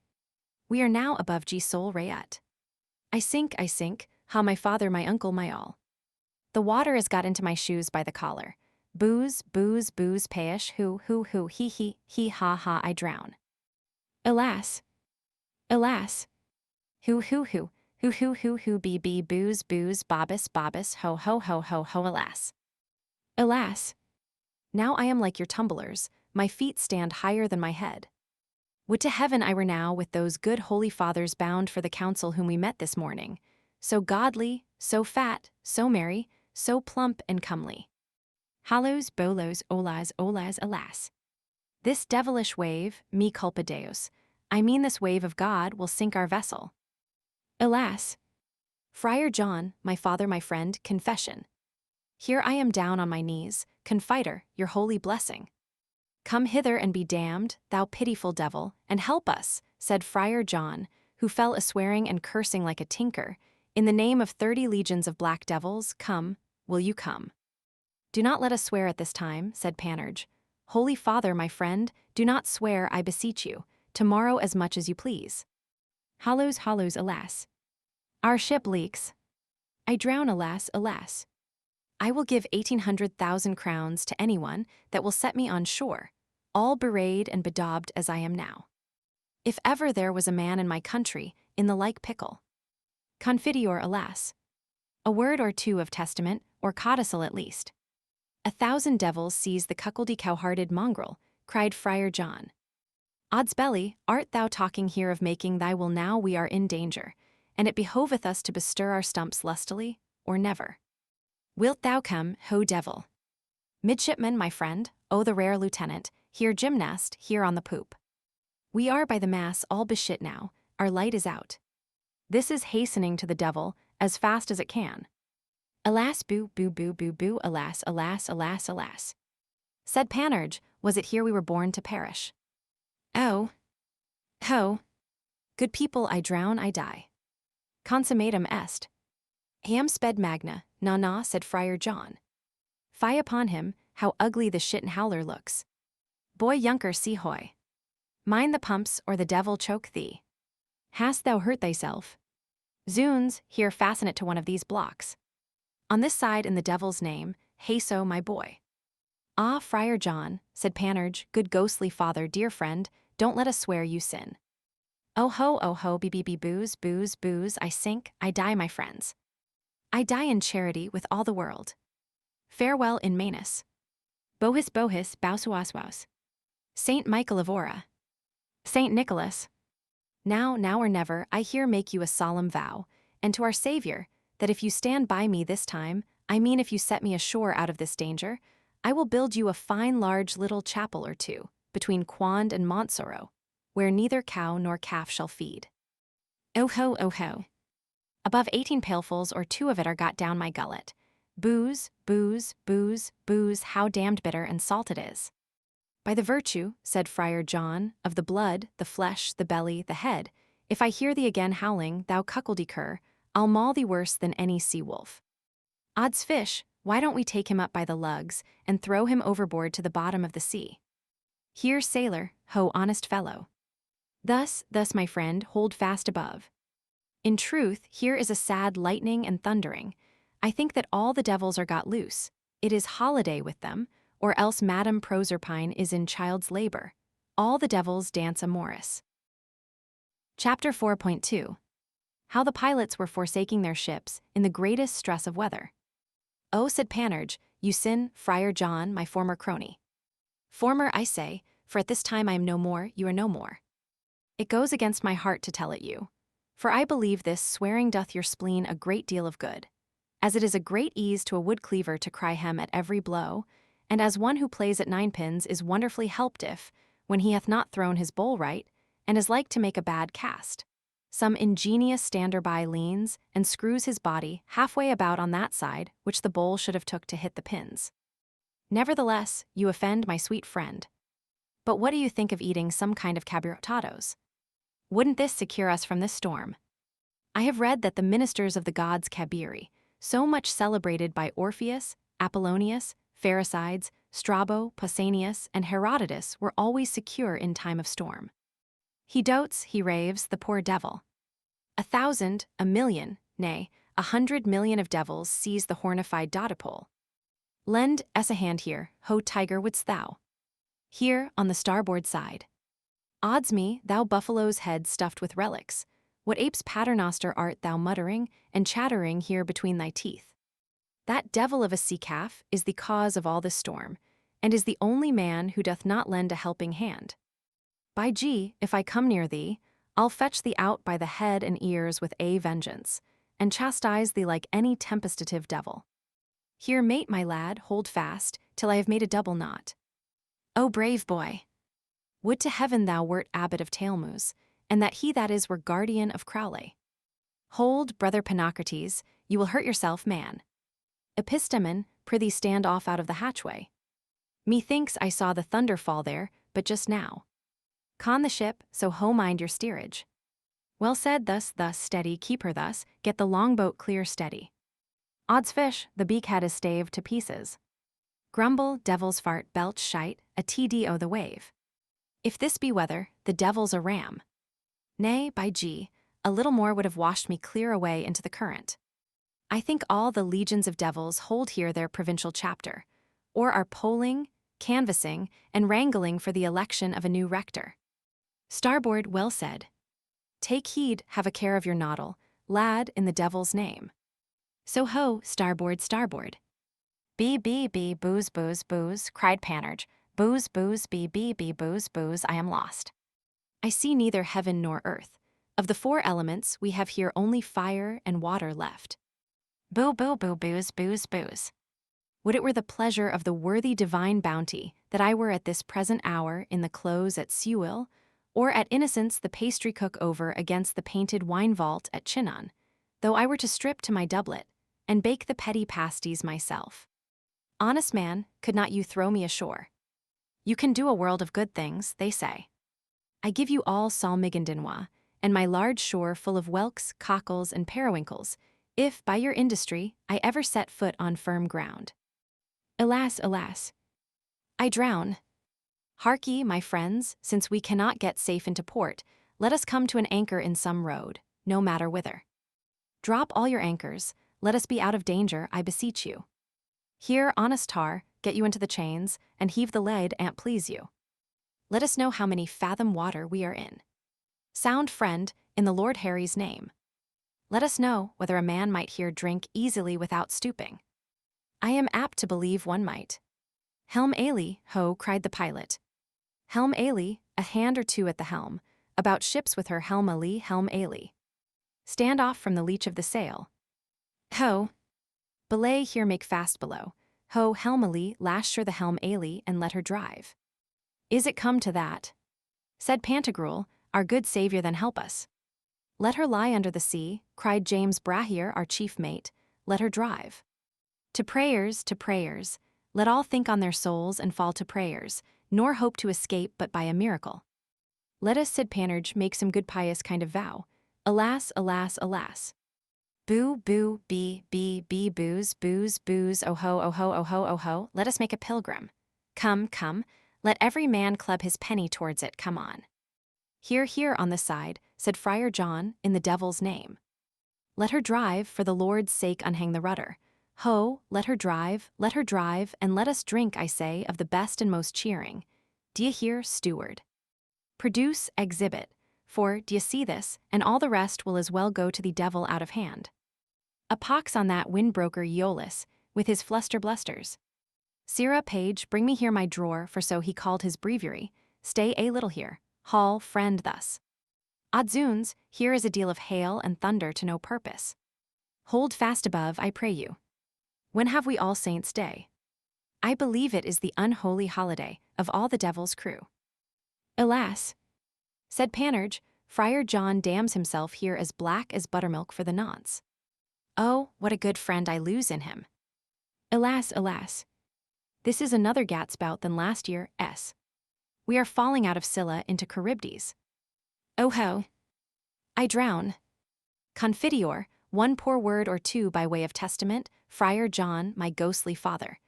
We are now above G sol rayet. I sink, ha my father, my uncle, my all. The water has got into my shoes by the collar. Booze, booze, booze, paish, hoo, he, ha, I drown. Alas. Alas. Hoo, be, booze, booze, bobbis, ho, alas. Alas. Now I am like your tumblers, my feet stand higher than my head. Would to heaven I were now with those good holy fathers bound for the council whom we met this morning, so godly, so fat, so merry, so plump and comely. Hallows, bolos, olas, alas. This devilish wave, me culpa Deus, I mean this wave of God, will sink our vessel. Alas. Friar John, my father, my friend, confession. Here I am down on my knees, confiter, your holy blessing. Come hither and be damned, thou pitiful devil, and help us, said Friar John, who fell a-swearing and cursing like a tinker. In the name of 30 legions of black devils, come, will you come? Do not let us swear at this time, said Panurge. Holy Father, my friend, do not swear, I beseech you. Tomorrow as much as you please. Hallows, alas. Our ship leaks. I drown, alas. I will give 1,800,000 crowns to anyone that will set me on shore, all bewrayed and bedaubed as I am now. If ever there was a man in my country in the like pickle. Confiteor, alas. A word or two of testament, or codicil at least. 1,000 devils seize the cuckoldy cow-hearted mongrel, cried Friar John. Odds belly, art thou talking here of making thy will now we are in danger, and it behoveth us to bestir our stumps lustily, or never. Wilt thou come, ho devil? Midshipman, my friend, O the rare lieutenant, here gymnast, here on the poop. We are by the mass all beshit now, our light is out. This is hastening to the devil, as fast as it can. Alas, boo, alas. Said Panurge, was it here we were born to perish? Oh. Ho. Good people, I drown, I die. Consummatum est. Ham sped magna, na, said Friar John. Fie upon him, how ugly the shit and howler looks. Boy yunker see hoy. Mind the pumps, or the devil choke thee. Hast thou hurt thyself? Zoons, here fasten it to one of these blocks. On this side in the devil's name, Haso, my boy. Ah, Friar John, said Panurge, good ghostly father, dear friend, don't let us swear you sin. Oh ho, be booze, I sink, I die, my friends. I die in charity with all the world. Farewell in Manus. Bohis, bausuaswaus. Saint Michael of Ora. Saint Nicholas. Now or never, I here make you a solemn vow, and to our Savior, that if you stand by me this time, I mean if you set me ashore out of this danger, I will build you a fine large little chapel or two, between Quand and Montsoro, where neither cow nor calf shall feed. Oh ho. Above 18 pailfuls or 2 of it are got down my gullet. Booze, how damned bitter and salt it is. By the virtue, said Friar John, of the blood, the flesh, the belly, the head, if I hear thee again howling, thou cuckoldy cur, I'll maul thee worse than any sea-wolf. Odds fish, why don't we take him up by the lugs, and throw him overboard to the bottom of the sea? Here, sailor, ho, honest fellow. Thus, my friend, hold fast above. In truth, here is a sad lightning and thundering. I think that all the devils are got loose. It is holiday with them, or else Madame Proserpine is in child's labor. All the devils dance a Morris. Chapter 4.2. How the pilots were forsaking their ships in the greatest stress of weather. Oh, said Panurge, you sin, Friar John, my former crony. Former, I say, for at this time I am no more, you are no more. It goes against my heart to tell it you. For I believe this swearing doth your spleen a great deal of good. As it is a great ease to a wood cleaver to cry hem at every blow, and as one who plays at ninepins is wonderfully helped if, when he hath not thrown his bowl right, and is like to make a bad cast, some ingenious stander-by leans and screws his body halfway about on that side which the bowl should have took to hit the pins. Nevertheless, you offend my sweet friend. But what do you think of eating some kind of cabriotados? Wouldn't this secure us from this storm? I have read that the ministers of the gods Cabiri, so much celebrated by Orpheus, Apollonius, Pherecydes, Strabo, Pausanias, and Herodotus, were always secure in time of storm. He dotes, he raves, the poor devil. 1,000, a million, nay, 100 million of devils seize the hornified dodipole. Lend us a hand here, ho tiger wouldst thou? Here, on the starboard side. Odds me, thou buffalo's head stuffed with relics, what ape's paternoster art thou muttering and chattering here between thy teeth? That devil of a sea calf is the cause of all this storm, and is the only man who doth not lend a helping hand. By G, if I come near thee, I'll fetch thee out by the head and ears with a vengeance, and chastise thee like any tempestative devil. Here, mate, my lad, hold fast, till I have made a double knot. O brave boy! Would to heaven thou wert abbot of Tailmoose, and that he that is were guardian of Crowley. Hold, brother Panocrates, you will hurt yourself, man. Epistemon, prithee stand off out of the hatchway. Methinks I saw the thunder fall there, but just now. Con the ship, so ho mind your steerage. Well said, thus, steady, keep her thus, get the longboat clear steady. Odds fish, the beakhead is staved to pieces. Grumble, devil's fart, belch, shite, a TD o' the wave. If this be weather, the devil's a ram. Nay, by G, a little more would have washed me clear away into the current. I think all the legions of devils hold here their provincial chapter, or are polling, canvassing, and wrangling for the election of a new rector. Starboard, well said. Take heed, have a care of your noddle, lad, in the devil's name. So ho, starboard, starboard. Bee, booze, booze, booze, cried Panurge. Booze, booze, bee, booze, booze, I am lost. I see neither heaven nor earth. Of the 4 elements, we have here only fire and water left. Boo, booze, booze, booze. Would it were the pleasure of the worthy divine bounty that I were at this present hour in the close at Sewell, or at Innocence the pastry cook over against the painted wine vault at Chinon, though I were to strip to my doublet, and bake the petty pasties myself. Honest man, could not you throw me ashore? You can do a world of good things, they say. I give you all Salmigondinois, and my large shore full of whelks, cockles, and periwinkles, if, by your industry, I ever set foot on firm ground. Alas, alas! I drown. Hark ye, my friends, since we cannot get safe into port, let us come to an anchor in some road, no matter whither. Drop all your anchors, let us be out of danger, I beseech you. Here, honest tar, get you into the chains, and heave the lead, an't please you. Let us know how many fathom water we are in. Sound friend, in the Lord Harry's name. Let us know whether a man might here drink easily without stooping. I am apt to believe one might. Helm ailey, ho, cried the pilot. Helm ailey, a hand or 2 at the helm, about ships with her helm alee, helm ailey. Stand off from the leach of the sail. Ho! Belay here make fast below. Ho, helm alee, lash sure the helm ailey, and let her drive. Is it come to that? Said Pantagruel, our good Saviour then help us. Let her lie under the sea, cried James Brahier, our chief mate, let her drive. To prayers, let all think on their souls and fall to prayers, nor hope to escape but by a miracle. Let us, said Panurge, make some good pious kind of vow. Alas, alas, alas. Boo, bee, booze, oh ho, let us make a pilgrim. Come, let every man club his penny towards it, come on. Here, on this side, said Friar John, in the devil's name. let her drive, for the Lord's sake unhang the rudder. Ho, let her drive, and let us drink, I say, of the best and most cheering. D'ye hear, steward? Produce, exhibit, for, d'ye see this, and all the rest will as well go to the devil out of hand. A pox on that windbroker Aeolus, with his fluster-blusters. Sirrah, page, bring me here my drawer, for so he called his breviary. Stay a little here. Hall, friend, thus. Odzoons, here is a deal of hail and thunder to no purpose. Hold fast above, I pray you. When have we All Saints' Day? I believe it is the unholy holiday of all the devil's crew. Alas, said Panurge, Friar John damns himself here as black as buttermilk for the nonce. Oh, what a good friend I lose in him. Alas, alas. This is another gatspout than last year, s. We are falling out of Scylla into Charybdis. Oh ho! I drown. Confiteor, one poor word or two by way of testament, Friar John, my ghostly father.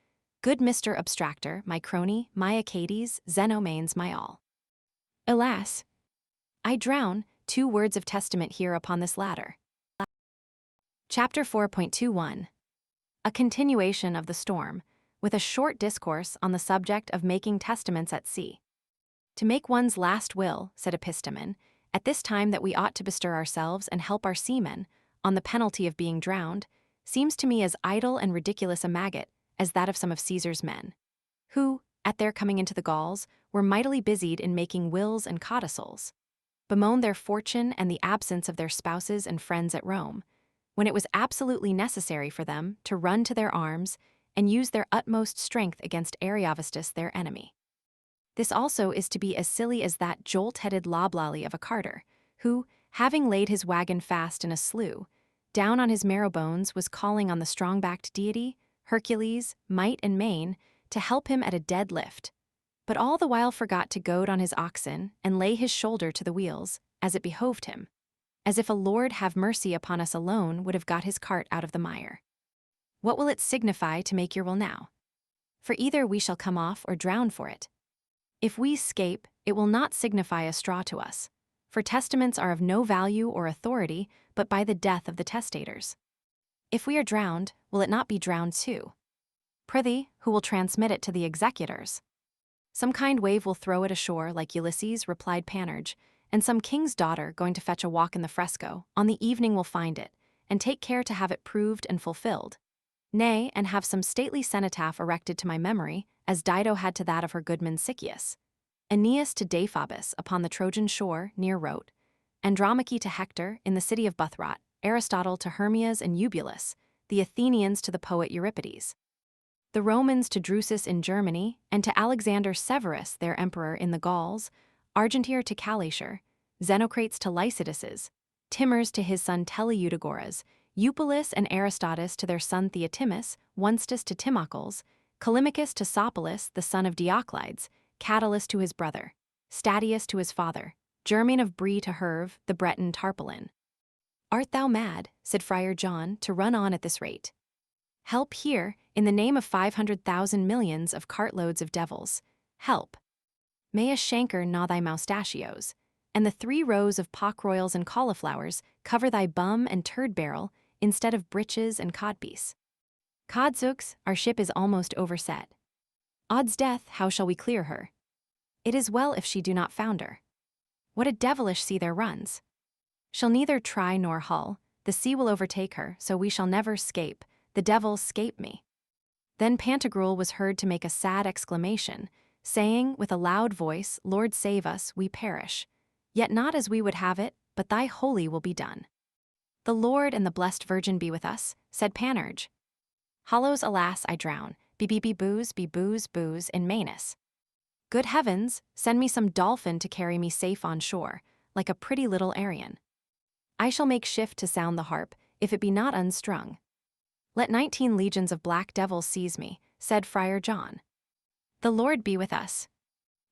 Good Mr. Abstractor, my crony, my Acades, Xenomanes, my all. Alas! I drown, 2 words of testament here upon this ladder. Chapter 4.21. A continuation of the storm, with a short discourse on the subject of making testaments at sea. To make one's last will, said Epistemon, at this time that we ought to bestir ourselves and help our seamen, on the penalty of being drowned, seems to me as idle and ridiculous a maggot as that of some of Caesar's men, who, at their coming into the Gauls, were mightily busied in making wills and codicils, bemoaned their fortune and the absence of their spouses and friends at Rome, when it was absolutely necessary for them to run to their arms and use their utmost strength against Ariovistus their enemy. This also is to be as silly as that jolt-headed loblolly of a carter, who, having laid his wagon fast in a slough, down on his marrow bones was calling on the strong-backed deity, Hercules, might and main, to help him at a dead lift, but all the while forgot to goad on his oxen and lay his shoulder to the wheels, as it behoved him, as if a Lord have mercy upon us alone would have got his cart out of the mire. What will it signify to make your will now? For either we shall come off or drown for it. If we scape, it will not signify a straw to us, for testaments are of no value or authority but by the death of the testators. If we are drowned, will it not be drowned too? Prithee, who will transmit it to the executors? Some kind wave will throw it ashore like Ulysses, replied Panurge, and some king's daughter going to fetch a walk in the fresco, on the evening will find it, and take care to have it proved and fulfilled. Nay, and have some stately cenotaph erected to my memory, as Dido had to that of her goodman Sycius. Aeneas to Deiphobus upon the Trojan shore, near Wrote, Andromache to Hector, in the city of Buthrot, Aristotle to Hermias and Eubulus, the Athenians to the poet Euripides, the Romans to Drusus in Germany, and to Alexander Severus, their emperor, in the Gauls, Argentier to Calacer, Xenocrates to Lycidases, Timurs to his son Teleeudagoras, Eupolis and Aristotus to their son Theotimus, Onstus to Timocles, Callimachus to Sopolis, the son of Dioclides, Catulus to his brother, Statius to his father, Germain of Brie to Herve, the Breton Tarpaulin. Art thou mad, said Friar John, to run on at this rate? Help here, in the name of 500,000 millions of cartloads of devils, help. May a shanker gnaw thy moustachios, and the 3 rows of pockroyals and cauliflowers cover thy bum and turd barrel instead of breeches and codpiece. Codzooks, our ship is almost overset. Odds death, how shall we clear her? It is well if she do not founder. What a devilish sea there runs! Shall neither try nor hull, the sea will overtake her, so we shall never scape, the devil scape me. Then Pantagruel was heard to make a sad exclamation, saying with a loud voice, Lord save us, we perish. Yet not as we would have it, but thy holy will be done. The Lord and the blessed Virgin be with us, said Panurge. Hollows, alas, I drown, be booze, booze, in Manus. Good heavens, send me some dolphin to carry me safe on shore, like a pretty little Arion. I shall make shift to sound the harp, if it be not unstrung. Let 19 legions of black devils seize me, said Friar John. The Lord be with us,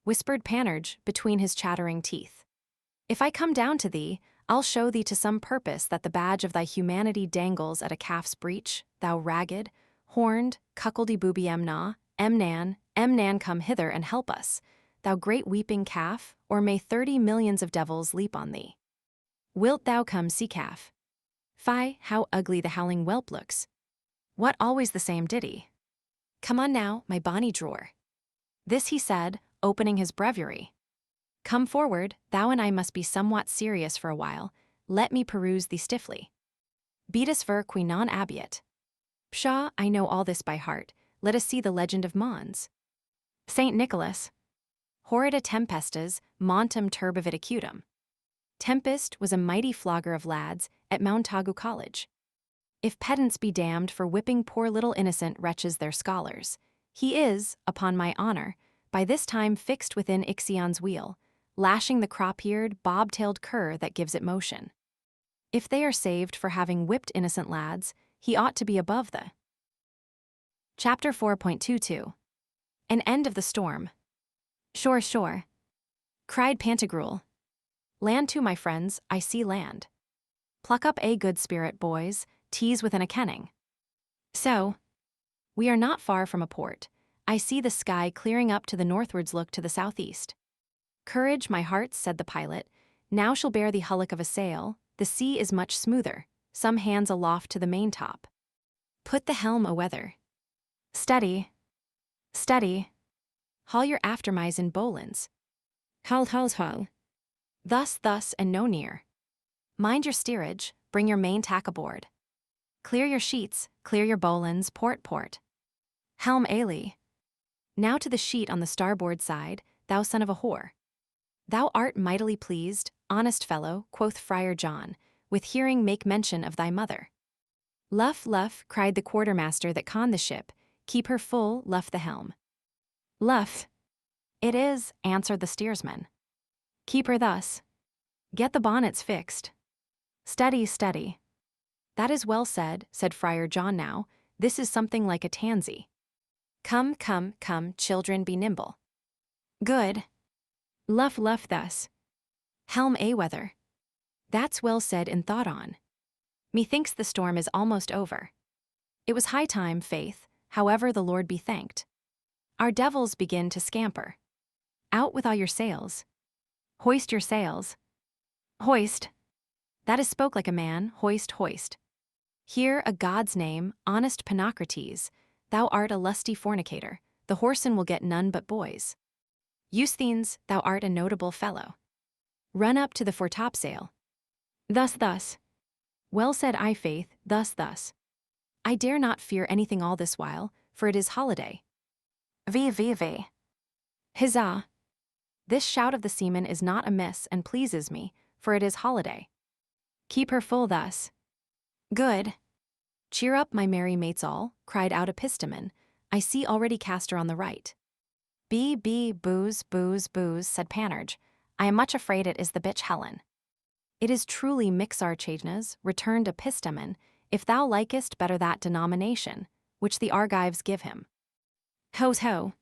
whispered Panurge between his chattering teeth. If I come down to thee, I'll show thee to some purpose that the badge of thy humanity dangles at a calf's breech, thou ragged, horned, cuckoldy-booby Emnan, come hither and help us, thou great weeping calf, or may 30 millions of devils leap on thee. Wilt thou come, sea calf? Fie, how ugly the howling whelp looks. What, always the same ditty? Come on now, my bonny drawer. This he said, opening his breviary. Come forward, thou and I must be somewhat serious for a while. Let me peruse thee stiffly. Beatus ver qui non abiet. Pshaw, I know all this by heart. Let us see the legend of Mons. Saint Nicholas. Horrida tempestas, montem turbavit acutum. Tempest was a mighty flogger of lads at Mountagu College. If pedants be damned for whipping poor little innocent wretches their scholars, he is, upon my honor, by this time fixed within Ixion's wheel, lashing the crop-eared, bob-tailed cur that gives it motion. If they are saved for having whipped innocent lads, he ought to be above the. Chapter 4.22. An end of the storm. Shore, shore, cried Pantagruel. Land too, my friends, I see land. Pluck up a good spirit, boys, tease within a kenning. So, we are not far from a port. I see the sky clearing up to the northwards, look to the southeast. Courage, my hearts, said the pilot, now shall bear the hullock of a sail, the sea is much smoother, some hands aloft to the maintop. Put the helm a-weather. Steady, steady, haul your aftermizin bowlines. Hull, hull, hull. Thus, thus, and no near. Mind your steerage, bring your main tack aboard. Clear your sheets, clear your bowlines, port, port. Helm ailey. Now to the sheet on the starboard side, thou son of a whore. Thou art mightily pleased, honest fellow, quoth Friar John, with hearing make mention of thy mother. Luff, luff, cried the quartermaster that conned the ship, keep her full, luff the helm. Luff. It is, answered the steersman. Keep her thus. Get the bonnets fixed. Steady, steady. That is well said, said Friar John now, this is something like a tansy. Come, come, come, children, be nimble. Good. Luff, luff thus. Helm a-weather. That's well said and thought on. Methinks the storm is almost over. It was high time, faith, however the Lord be thanked. Our devils begin to scamper. Out with all your sails. Hoist your sails. Hoist. That is spoke like a man, hoist, hoist. Here, a God's name, honest Panocrates, thou art a lusty fornicator, the whoreson will get none but boys. Eusthenes, thou art a notable fellow. Run up to the foretopsail. Thus, thus. Well said, I faith, thus, thus. I dare not fear anything all this while, for it is holiday. Vive. Huzzah! This shout of the seaman is not amiss and pleases me, for it is holiday. Keep her full thus. Good. Cheer up, my merry mates all, cried out Epistemon, I see already cast her on the right. Booze, booze, booze, said Panurge, I am much afraid it is the bitch Helen. It is truly Mixarchagenas, returned Epistemon, if thou likest better that denomination, which the Argives give him. Hos ho.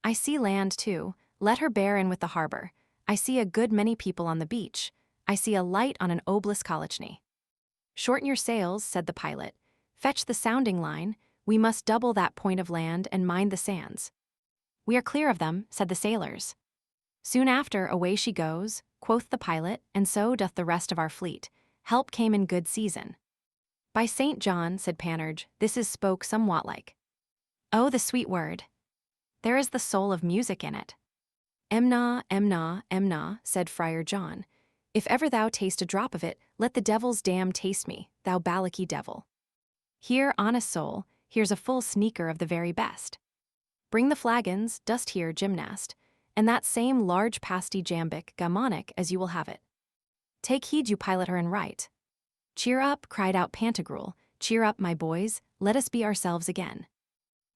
I see land too, let her bear in with the harbor. I see a good many people on the beach. I see a light on an obelisk Kolachny. Shorten your sails, said the pilot. Fetch the sounding line, we must double that point of land and mind the sands. We are clear of them, said the sailors. Soon after, away she goes, quoth the pilot, and so doth the rest of our fleet. Help came in good season. By St. John, said Panurge, this is spoke somewhat like. Oh, the sweet word. There is the soul of music in it. Emna, emna, emna, said Friar John. If ever thou taste a drop of it, let the devil's dam taste me, thou Balaky devil. Here, honest soul, here's a full sneaker of the very best. Bring the flagons, dost hear, gymnast, and that same large pasty jambic gamonic as you will have it. Take heed you pilot her and right. Cheer up, cried out Pantagruel, cheer up, my boys, let us be ourselves again.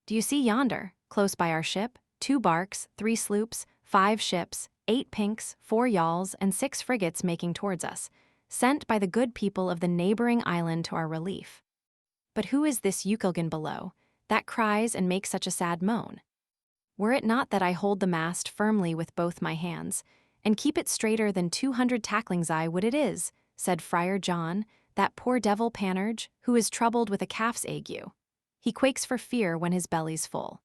Do you see yonder, close by our ship, 2 barks, 3 sloops, 5 ships, 8 pinks, 4 yawls, and 6 frigates making towards us, sent by the good people of the neighboring island to our relief. But who is this Ukelgan below, that cries and makes such a sad moan? Were it not that I hold the mast firmly with both my hands, and keep it straighter than 200 tacklings, I would it is, said Friar John, that poor devil Panurge, who is troubled with a calf's ague. He quakes for fear when his belly's full.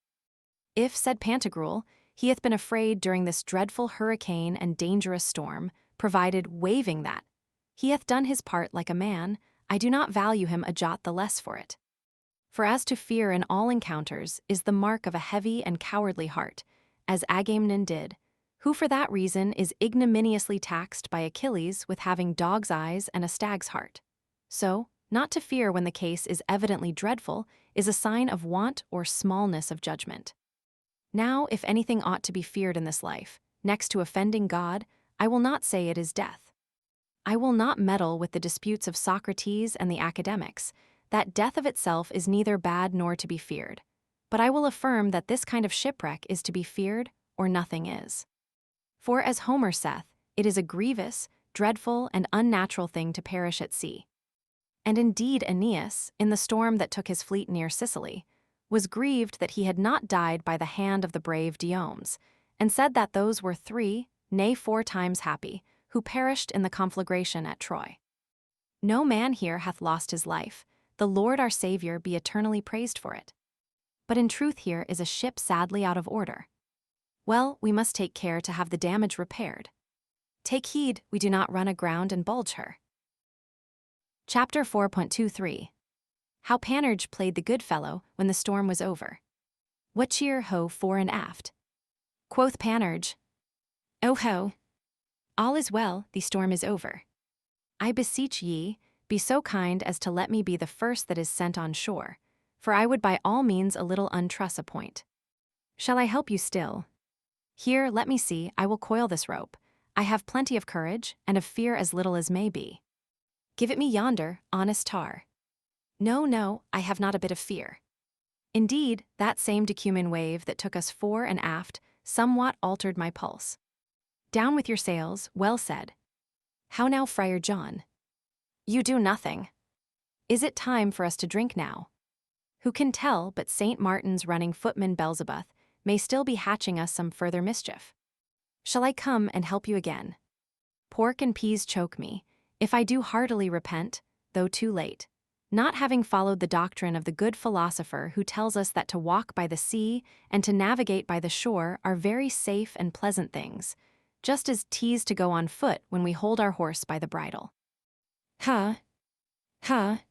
If, said Pantagruel, he hath been afraid during this dreadful hurricane and dangerous storm, provided, waving that, he hath done his part like a man, I do not value him a jot the less for it. For as to fear in all encounters is the mark of a heavy and cowardly heart, as Agamemnon did, who for that reason is ignominiously taxed by Achilles with having dog's eyes and a stag's heart. So, not to fear when the case is evidently dreadful is a sign of want or smallness of judgment. Now, if anything ought to be feared in this life, next to offending God, I will not say it is death. I will not meddle with the disputes of Socrates and the academics, that death of itself is neither bad nor to be feared, but I will affirm that this kind of shipwreck is to be feared, or nothing is. For as Homer saith, it is a grievous, dreadful, and unnatural thing to perish at sea. And indeed Aeneas, in the storm that took his fleet near Sicily, was grieved that he had not died by the hand of the brave Diomes, and said that those were 3, nay 4 times happy, who perished in the conflagration at Troy. No man here hath lost his life, the Lord our Saviour be eternally praised for it. But in truth here is a ship sadly out of order. Well, we must take care to have the damage repaired. Take heed we do not run aground and bulge her. Chapter 4.23. How Panurge played the good fellow when the storm was over. What cheer, ho, fore and aft? Quoth Panurge, Oh ho! All is well, the storm is over. I beseech ye, be so kind as to let me be the first that is sent on shore, for I would by all means a little untruss a point. Shall I help you still? Here, let me see, I will coil this rope. I have plenty of courage, and of fear as little as may be. Give it me yonder, honest tar. No, no, I have not a bit of fear. Indeed, that same decuman wave that took us fore and aft somewhat altered my pulse. Down with your sails, well said. How now, Friar John? You do nothing. Is it time for us to drink now? Who can tell but St. Martin's running footman Beelzebub may still be hatching us some further mischief? Shall I come and help you again? Pork and peas choke me, if I do heartily repent, though too late, not having followed the doctrine of the good philosopher who tells us that to walk by the sea and to navigate by the shore are very safe and pleasant things, just as 'tis to go on foot when we hold our horse by the bridle. Ha! Ha!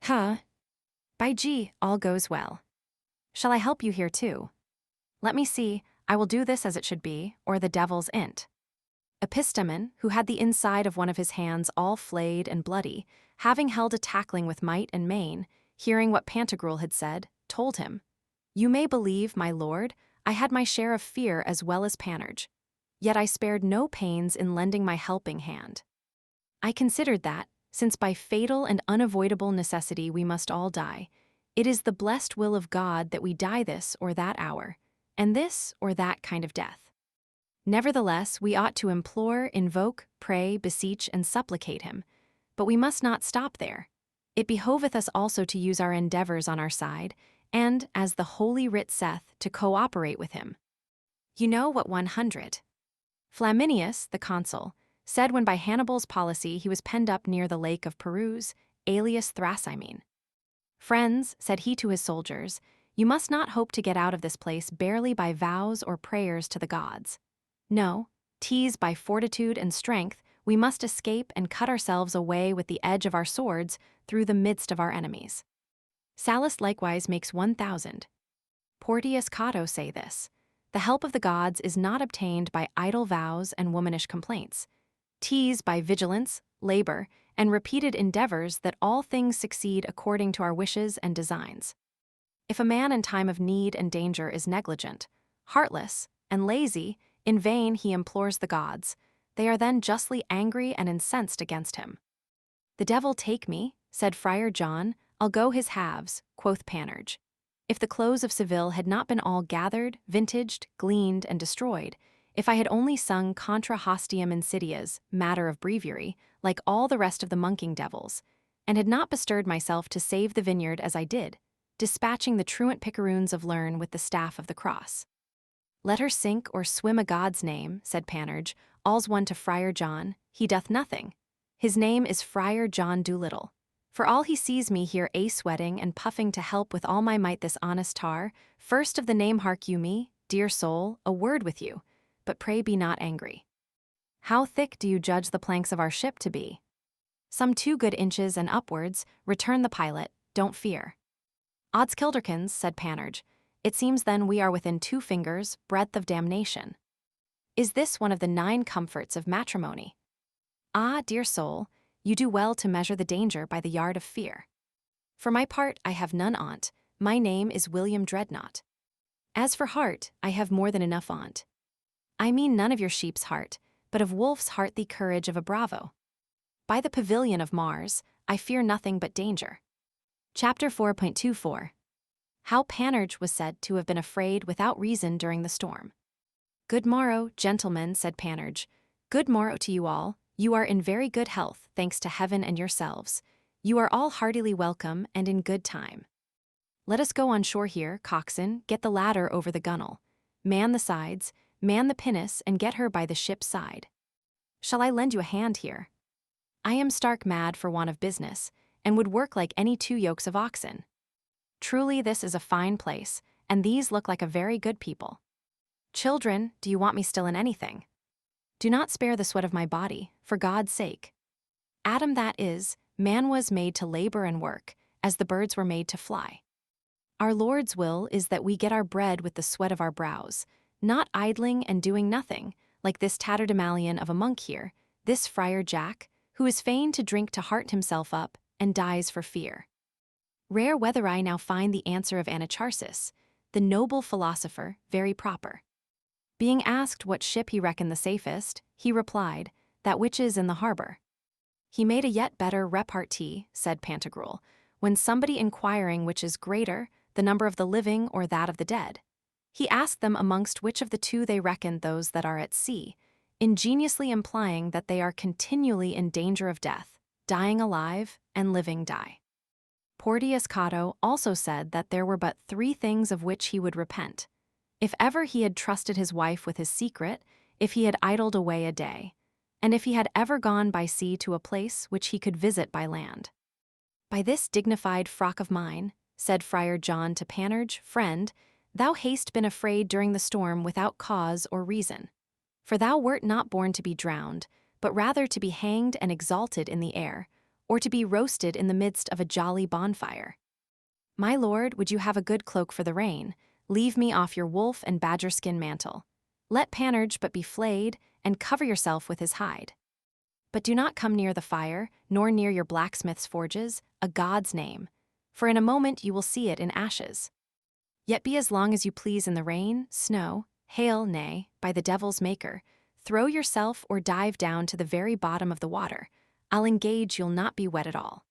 Ha! By G, all goes well. Shall I help you here too? Let me see, I will do this as it should be, or the devil's int. Epistemon, who had the inside of one of his hands all flayed and bloody, having held a tackling with might and main, hearing what Pantagruel had said, told him, You may believe, my lord, I had my share of fear as well as Panurge, yet I spared no pains in lending my helping hand. I considered that, since by fatal and unavoidable necessity we must all die, it is the blessed will of God that we die this or that hour, and this or that kind of death. Nevertheless, we ought to implore, invoke, pray, beseech, and supplicate him, but we must not stop there. It behoveth us also to use our endeavors on our side, and, as the Holy Writ saith, to cooperate with him. You know what 100. Flaminius, the consul, said when by Hannibal's policy he was penned up near the lake of Peruse, alias Thrasymene. Friends, said he to his soldiers, you must not hope to get out of this place barely by vows or prayers to the gods. No, 'tis by fortitude and strength we must escape and cut ourselves away with the edge of our swords through the midst of our enemies. Sallust likewise makes 1,000. Portius Cato say this, the help of the gods is not obtained by idle vows and womanish complaints. 'Tis by vigilance, labor, and repeated endeavors that all things succeed according to our wishes and designs. If a man in time of need and danger is negligent, heartless, and lazy, in vain he implores the gods, they are then justly angry and incensed against him. The devil take me, said Friar John, I'll go his halves, quoth Panurge. If the clothes of Seville had not been all gathered, vintaged, gleaned, and destroyed, if I had only sung contra hostium insidias, matter of breviary, like all the rest of the monking devils, and had not bestirred myself to save the vineyard as I did, dispatching the truant picaroons of Lerne with the staff of the cross. Let her sink or swim a god's name, said Panurge, all's one to Friar John, he doth nothing. His name is Friar John Doolittle. For all he sees me here sweating and puffing to help with all my might this honest tar, first of the name hark you me, dear soul, a word with you, but pray be not angry. How thick do you judge the planks of our ship to be? Some 2 good inches and upwards, returned the pilot, don't fear. Oddskilderkins, said Panurge, it seems then we are within 2 fingers' breadth of damnation. Is this one of the 9 comforts of matrimony? Ah, dear soul, you do well to measure the danger by the yard of fear. For my part, I have none on't, my name is William Dreadnought. As for heart, I have more than enough on't. I mean none of your sheep's heart, but of wolf's heart the courage of a bravo. By the pavilion of Mars, I fear nothing but danger. Chapter 4.24. How Panurge was said to have been afraid without reason during the storm. Good morrow, gentlemen, said Panurge. Good morrow to you all. You are in very good health, thanks to heaven and yourselves. You are all heartily welcome and in good time. Let us go on shore here, coxswain, get the ladder over the gunwale. Man the sides, man the pinnace, and get her by the ship's side. Shall I lend you a hand here? I am stark mad for want of business, and would work like any 2 yokes of oxen. Truly this is a fine place, and these look like a very good people. Children, do you want me still in anything? Do not spare the sweat of my body, for God's sake. Adam that is, man was made to labor and work, as the birds were made to fly. Our Lord's will is that we get our bread with the sweat of our brows, not idling and doing nothing, like this tatterdemalion of a monk here, this Friar Jack, who is fain to drink to heart himself up, and dies for fear. Rare whether I now find the answer of Anacharsis, the noble philosopher, very proper. Being asked what ship he reckoned the safest, he replied, that which is in the harbor. He made a yet better repartee, said Pantagruel, when somebody inquiring which is greater, the number of the living or that of the dead. He asked them amongst which of the 2 they reckoned those that are at sea, ingeniously implying that they are continually in danger of death, dying alive, and living die. Portius Cato also said that there were but 3 things of which he would repent. If ever he had trusted his wife with his secret, if he had idled away a day, and if he had ever gone by sea to a place which he could visit by land. By this dignified frock of mine, said Friar John to Panurge, friend, thou hast been afraid during the storm without cause or reason. For thou wert not born to be drowned, but rather to be hanged and exalted in the air, or to be roasted in the midst of a jolly bonfire. My lord, would you have a good cloak for the rain? Leave me off your wolf and badger skin mantle. Let Panurge but be flayed, and cover yourself with his hide. But do not come near the fire, nor near your blacksmith's forges, a God's name, for in a moment you will see it in ashes. Yet be as long as you please in the rain, snow, hail, nay, by the devil's maker, throw yourself or dive down to the very bottom of the water. I'll engage you'll not be wet at all.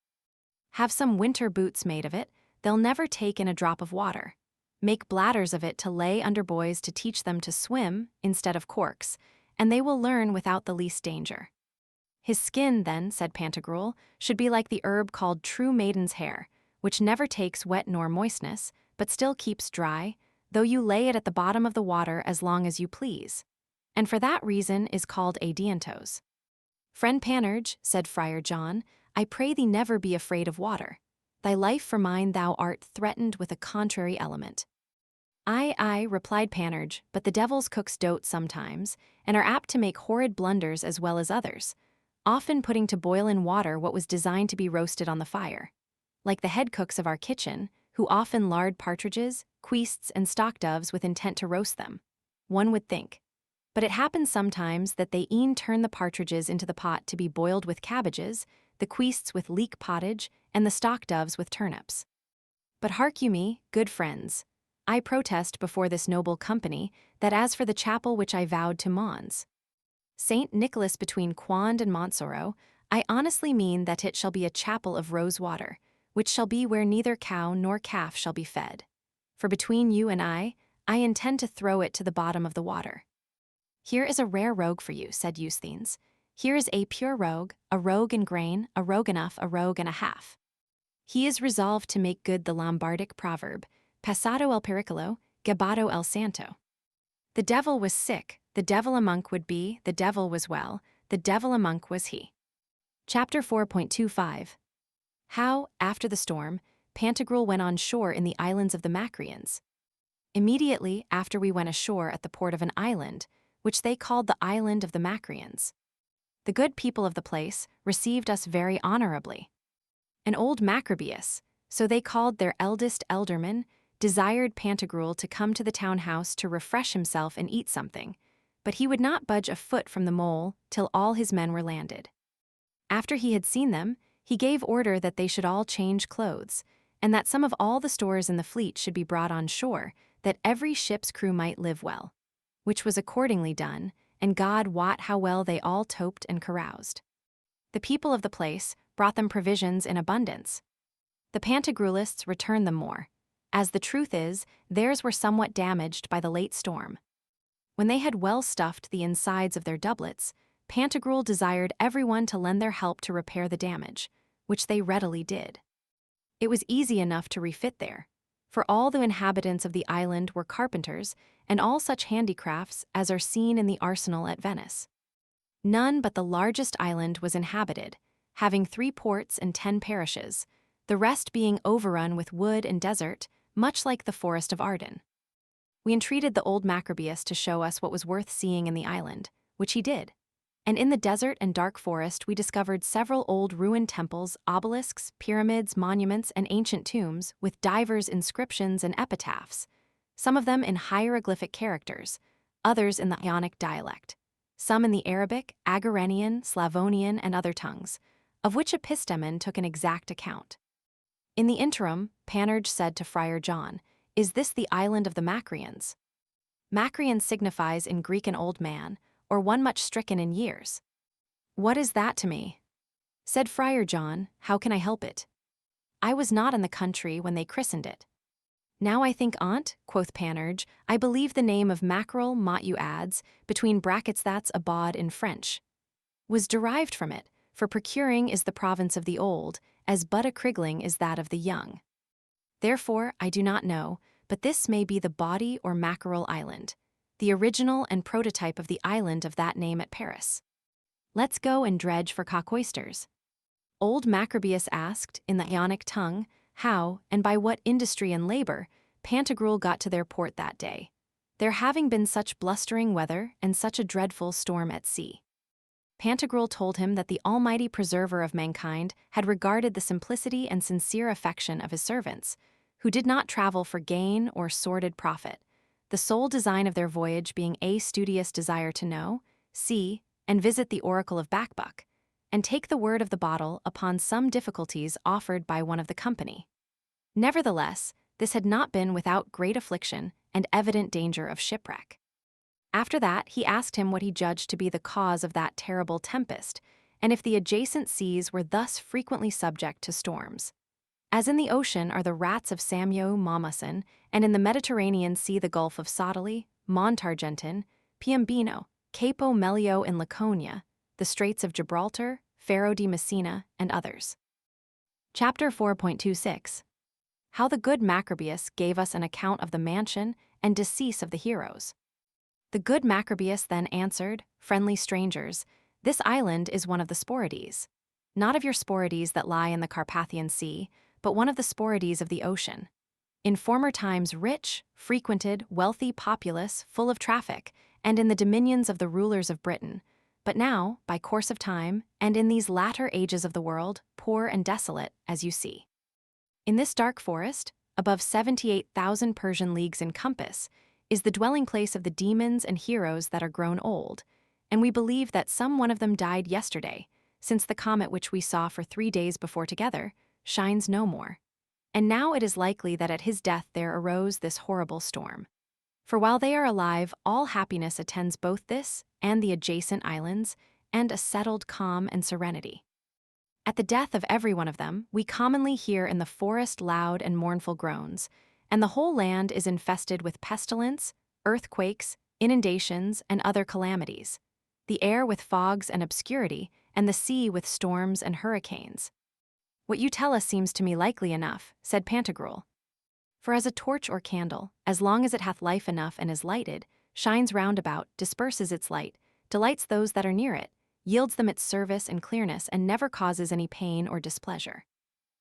Have some winter boots made of it, they'll never take in a drop of water. Make bladders of it to lay under boys to teach them to swim instead of corks, and they will learn without the least danger. His skin, then, said Pantagruel, should be like the herb called true maiden's hair, which never takes wet nor moistness, but still keeps dry, though you lay it at the bottom of the water as long as you please, and for that reason is called adiantos. Friend Panurge, said Friar John, I pray thee never be afraid of water. Thy life for mine thou art threatened with a contrary element. Aye, replied Panurge, but the devil's cooks dote sometimes, and are apt to make horrid blunders as well as others, often putting to boil in water what was designed to be roasted on the fire. Like the head cooks of our kitchen, who often lard partridges, quoists, and stock-doves with intent to roast them. One would think. But it happens sometimes that they e'en turn the partridges into the pot to be boiled with cabbages, the quoists with leek pottage, and the stock-doves with turnips. But hark you me, good friends, I protest before this noble company that as for the chapel which I vowed to Mons, Saint Nicholas between Quand and Montsoreau, I honestly mean that it shall be a chapel of rose water, which shall be where neither cow nor calf shall be fed. For between you and I intend to throw it to the bottom of the water. Here is a rare rogue for you, said Eusthenes. Here is a pure rogue, a rogue in grain, a rogue enough, a rogue and a half. He is resolved to make good the Lombardic proverb, Passato el pericolo, gabato el santo. The devil was sick, the devil a monk would be, the devil was well, the devil a monk was he. Chapter 4.25. How, after the storm, Pantagruel went on shore in the islands of the Macrians. Immediately after we went ashore at the port of an island, which they called the island of the Macrians. The good people of the place received us very honorably. An old Macrobius, so they called their eldest elderman, desired Pantagruel to come to the town house to refresh himself and eat something, but he would not budge a foot from the mole till all his men were landed. After he had seen them, he gave order that they should all change clothes, and that some of all the stores in the fleet should be brought on shore, that every ship's crew might live well. Which was accordingly done, and God wot how well they all toped and caroused. The people of the place brought them provisions in abundance. The Pantagruelists returned them more, as the truth is, theirs were somewhat damaged by the late storm. When they had well stuffed the insides of their doublets, Pantagruel desired everyone to lend their help to repair the damage, which they readily did. It was easy enough to refit there, for all the inhabitants of the island were carpenters, and all such handicrafts as are seen in the arsenal at Venice. None but the largest island was inhabited, having 3 ports and 10 parishes, the rest being overrun with wood and desert, much like the forest of Arden. We entreated the old Macrobius to show us what was worth seeing in the island, which he did. And in the desert and dark forest we discovered several old ruined temples, obelisks, pyramids, monuments, and ancient tombs with divers inscriptions and epitaphs, some of them in hieroglyphic characters, others in the Ionic dialect, some in the Arabic, Agarenian, Slavonian, and other tongues, of which Epistemon took an exact account. In the interim, Panurge said to Friar John, "Is this the island of the Macrians?" Macrian signifies in Greek an old man, or one much stricken in years. "What is that to me?" said Friar John. "How can I help it? I was not in the country when they christened it." "Now I think on't," quoth Panurge, "I believe the name of mackerel, you adds, between brackets that's a bod in French, was derived from it, for procuring is the province of the old, as but a crigling is that of the young. Therefore I do not know, but this may be the body or mackerel island, the original and prototype of the island of that name at Paris. Let's go and dredge for cock oysters." Old Macrobius asked, in the Ionic tongue, how, and by what industry and labor, Pantagruel got to their port that day, there having been such blustering weather and such a dreadful storm at sea. Pantagruel told him that the almighty preserver of mankind had regarded the simplicity and sincere affection of his servants, who did not travel for gain or sordid profit, the sole design of their voyage being a studious desire to know, see, and visit the oracle of Bacbuc, and take the word of the bottle upon some difficulties offered by one of the company. Nevertheless, this had not been without great affliction and evident danger of shipwreck. After that, he asked him what he judged to be the cause of that terrible tempest, and if the adjacent seas were thus frequently subject to storms. As in the ocean are the rats of Samio Momasin, and in the Mediterranean Sea the Gulf of Sodali, Montargentin, Piombino, Capo Melio in Laconia, the Straits of Gibraltar, Faro di Messina, and others. Chapter 4.26. How the good Macrobius gave us an account of the mansion and decease of the heroes. The good Macrobius then answered, "Friendly strangers, this island is one of the Sporides, not of your Sporides that lie in the Carpathian Sea, but one of the Sporides of the ocean. In former times rich, frequented, wealthy, populous, full of traffic, and in the dominions of the rulers of Britain, but now, by course of time, and in these latter ages of the world, poor and desolate, as you see. In this dark forest, above 78,000 Persian leagues in compass, is the dwelling place of the demons and heroes that are grown old, and we believe that some one of them died yesterday, since the comet which we saw for 3 days before together shines no more. And now it is likely that at his death there arose this horrible storm. For while they are alive, all happiness attends both this and the adjacent islands, and a settled calm and serenity. At the death of every one of them, we commonly hear in the forest loud and mournful groans, and the whole land is infested with pestilence, earthquakes, inundations, and other calamities, the air with fogs and obscurity, and the sea with storms and hurricanes. What you tell us seems to me likely enough, said Pantagruel. For as a torch or candle, as long as it hath life enough and is lighted, shines round about, disperses its light, delights those that are near it, yields them its service and clearness, and never causes any pain or displeasure.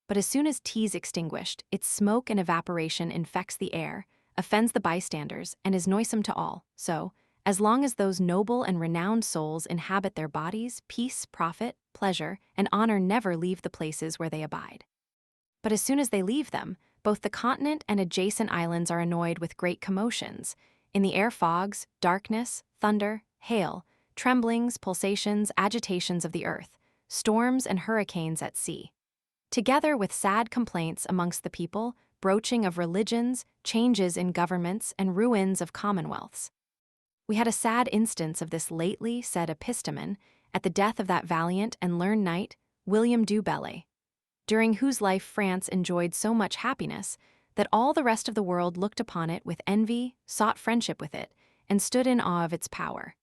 But as soon as 'tis extinguished, its smoke and evaporation infects the air, offends the bystanders, and is noisome to all, so, As long as those noble and renowned souls inhabit their bodies, peace, profit, pleasure, and honor never leave the places where they abide. But as soon as they leave them, both the continent and adjacent islands are annoyed with great commotions. In the air fogs, darkness, thunder, hail, tremblings, pulsations, agitations of the earth, storms and hurricanes at sea. Together with sad complaints amongst the people, broaching of religions, changes in governments, and ruins of commonwealths. We had a sad instance of this lately, said Epistemon, at the death of that valiant and learned knight, William du Bellay, during whose life France enjoyed so much happiness that all the rest of the world looked upon it with envy, sought friendship with it, and stood in awe of its power.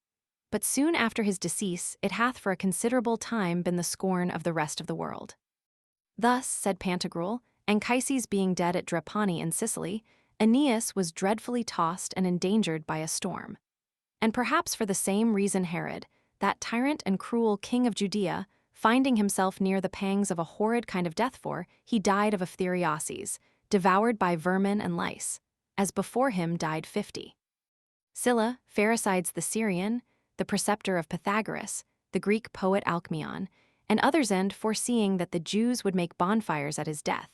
But soon after his decease it hath for a considerable time been the scorn of the rest of the world. Thus, said Pantagruel, Anchises being dead at Drepani in Sicily, Aeneas was dreadfully tossed and endangered by a storm. And perhaps for the same reason Herod, that tyrant and cruel king of Judea, finding himself near the pangs of a horrid kind of death, for he died of phthiriasis, devoured by vermin and lice, as before him died 50. Sylla, Pherecydes the Syrian, the preceptor of Pythagoras, the Greek poet Alcmaeon, and others, and foreseeing that the Jews would make bonfires at his death,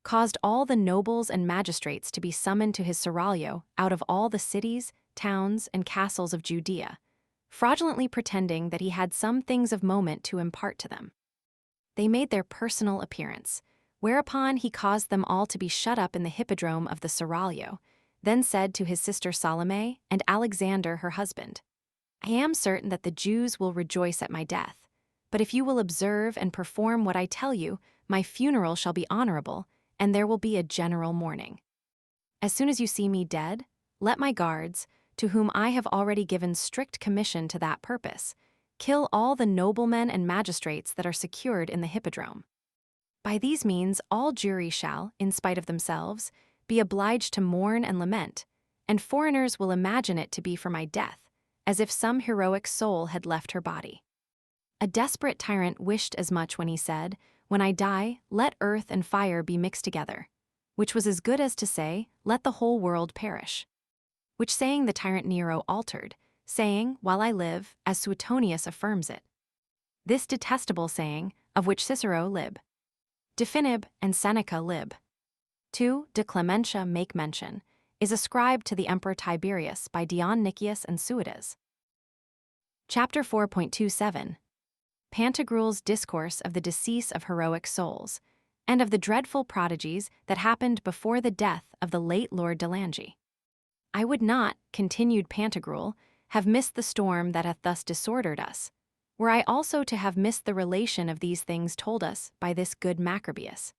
caused all the nobles and magistrates to be summoned to his seraglio out of all the cities, towns, and castles of Judea, fraudulently pretending that he had some things of moment to impart to them. They made their personal appearance, whereupon he caused them all to be shut up in the hippodrome of the seraglio, then said to his sister Salome and Alexander her husband, I am certain that the Jews will rejoice at my death, but if you will observe and perform what I tell you, my funeral shall be honorable, and there will be a general mourning. As soon as you see me dead, let my guards, to whom I have already given strict commission to that purpose, kill all the noblemen and magistrates that are secured in the hippodrome. By these means all Jewry shall, in spite of themselves, be obliged to mourn and lament, and foreigners will imagine it to be for my death, as if some heroic soul had left her body. A desperate tyrant wished as much when he said, When I die, let earth and fire be mixed together, which was as good as to say, Let the whole world perish. Which saying the tyrant Nero altered, saying, While I live, as Suetonius affirms it. This detestable saying, of which Cicero lib. Definib and Seneca lib. 2 De Clementia make mention, is ascribed to the Emperor Tiberius by Dion Nicias and Suidas. Chapter 4.27 Pantagruel's discourse of the decease of heroic souls, and of the dreadful prodigies that happened before the death of the late Lord de Langy. I would not, continued Pantagruel, have missed the storm that hath thus disordered us, were I also to have missed the relation of these things told us by this good Macrobius.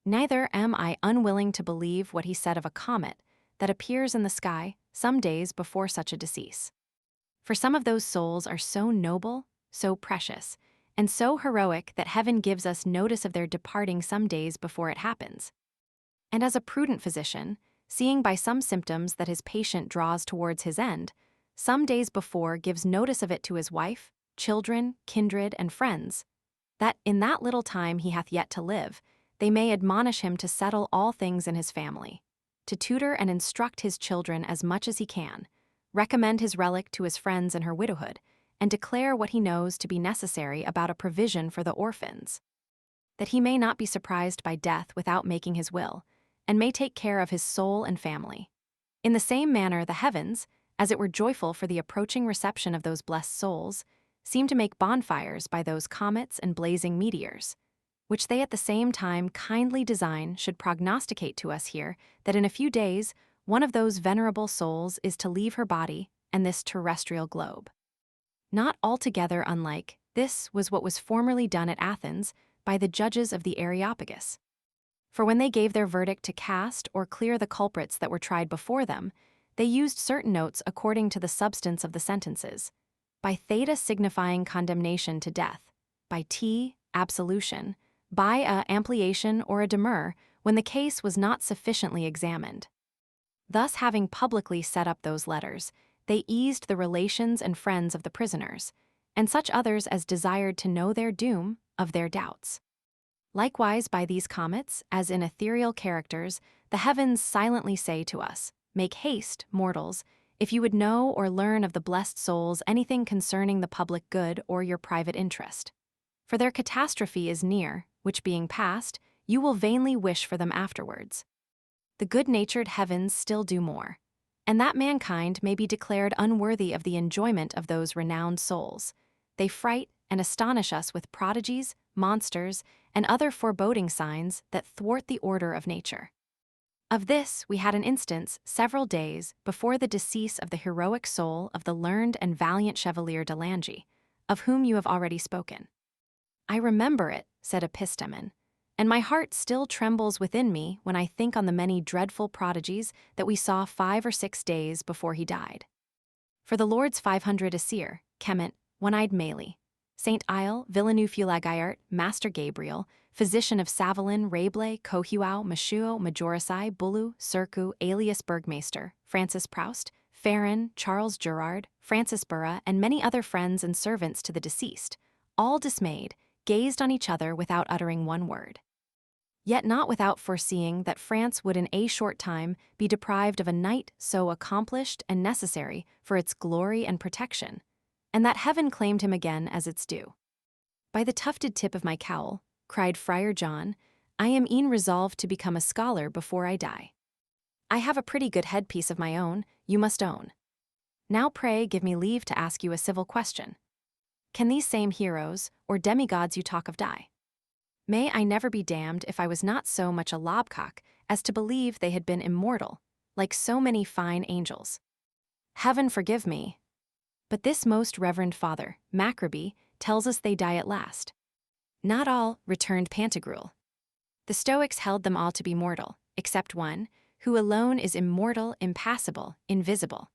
Neither am I unwilling to believe what he said of a comet that appears in the sky some days before such a decease. For some of those souls are so noble, so precious, and so heroic that heaven gives us notice of their departing some days before it happens. And as a prudent physician, seeing by some symptoms that his patient draws towards his end, some days before gives notice of it to his wife, children, kindred, and friends, that in that little time he hath yet to live, they may admonish him to settle all things in his family, to tutor and instruct his children as much as he can, recommend his relic to his friends in her widowhood, and declare what he knows to be necessary about a provision for the orphans, that he may not be surprised by death without making his will, and may take care of his soul and family. In the same manner the heavens, as it were joyful for the approaching reception of those blessed souls, seem to make bonfires by those comets and blazing meteors, which they at the same time kindly design should prognosticate to us here that in a few days one of those venerable souls is to leave her body and this terrestrial globe. Not altogether unlike, this was what was formerly done at Athens by the judges of the Areopagus. For when they gave their verdict to cast or clear the culprits that were tried before them, they used certain notes according to the substance of the sentences, by theta signifying condemnation to death, by t, absolution, by a ampliation or a demur when the case was not sufficiently examined. Thus having publicly set up those letters, they eased the relations and friends of the prisoners, and such others as desired to know their doom, of their doubts. Likewise by these comets, as in ethereal characters, the heavens silently say to us, Make haste, mortals, if you would know or learn of the blessed souls anything concerning the public good or your private interest. For their catastrophe is near, which being past, you will vainly wish for them afterwards. The good-natured heavens still do more, and that mankind may be declared unworthy of the enjoyment of those renowned souls. They fright and astonish us with prodigies, monsters, and other foreboding signs that thwart the order of nature. Of this we had an instance several days before the decease of the heroic soul of the learned and valiant Chevalier de Langy, of whom you have already spoken. I remember it, said Epistemon, and my heart still trembles within me when I think on the many dreadful prodigies that we saw 5 or 6 days before he died. For the Lord's 500 Assir, Clement, One-Eyed Mailly, Saint Isle, Villeneuve-Fulagayart, Master Gabriel, Physician of Savelin, Rabelais, Cohuau, Machuo, Majoricai, Bulu, Surcouf, alias Burgmaster, Francis Proust, Farron, Charles Gerard, Francis Burra, and many other friends and servants to the deceased, all dismayed, gazed on each other without uttering one word. Yet not without foreseeing that France would in a short time be deprived of a knight so accomplished and necessary for its glory and protection, and that heaven claimed him again as its due. By the tufted tip of my cowl, cried Friar John, I am e'en resolved to become a scholar before I die. I have a pretty good headpiece of my own, you must own. Now pray give me leave to ask you a civil question. Can these same heroes, or demigods you talk of die? May I never be damned if I was not so much a lobcock as to believe they had been immortal, like so many fine angels. Heaven forgive me! But this most reverend father, Macrobee, tells us they die at last. Not all, returned Pantagruel. The Stoics held them all to be mortal, except one, who alone is immortal, impassible, invisible.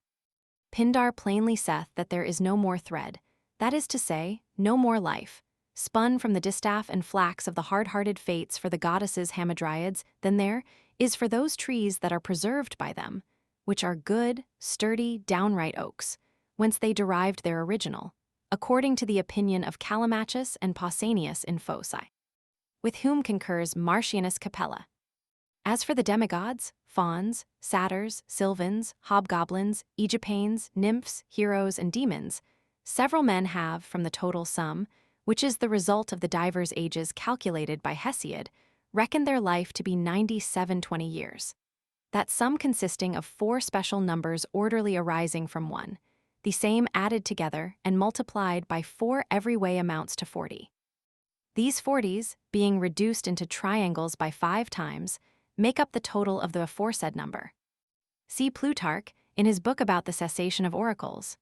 Pindar plainly saith that there is no more thread, that is to say, no more life, spun from the distaff and flax of the hard-hearted fates for the goddesses Hamadryads than there is for those trees that are preserved by them, which are good, sturdy, downright oaks, whence they derived their original, according to the opinion of Callimachus and Pausanias in Phoci, with whom concurs Martianus Capella. As for the demigods, fauns, satyrs, sylvans, hobgoblins, Aegipanes, nymphs, heroes, and demons, several men have, from the total sum, which is the result of the divers ages calculated by Hesiod, reckoned their life to be 97 years. That sum consisting of 4 special numbers orderly arising from one, the same added together and multiplied by 4 every way amounts to 40. These 40s, being reduced into triangles by 5 times, make up the total of the aforesaid number. See Plutarch, in his book about the cessation of oracles.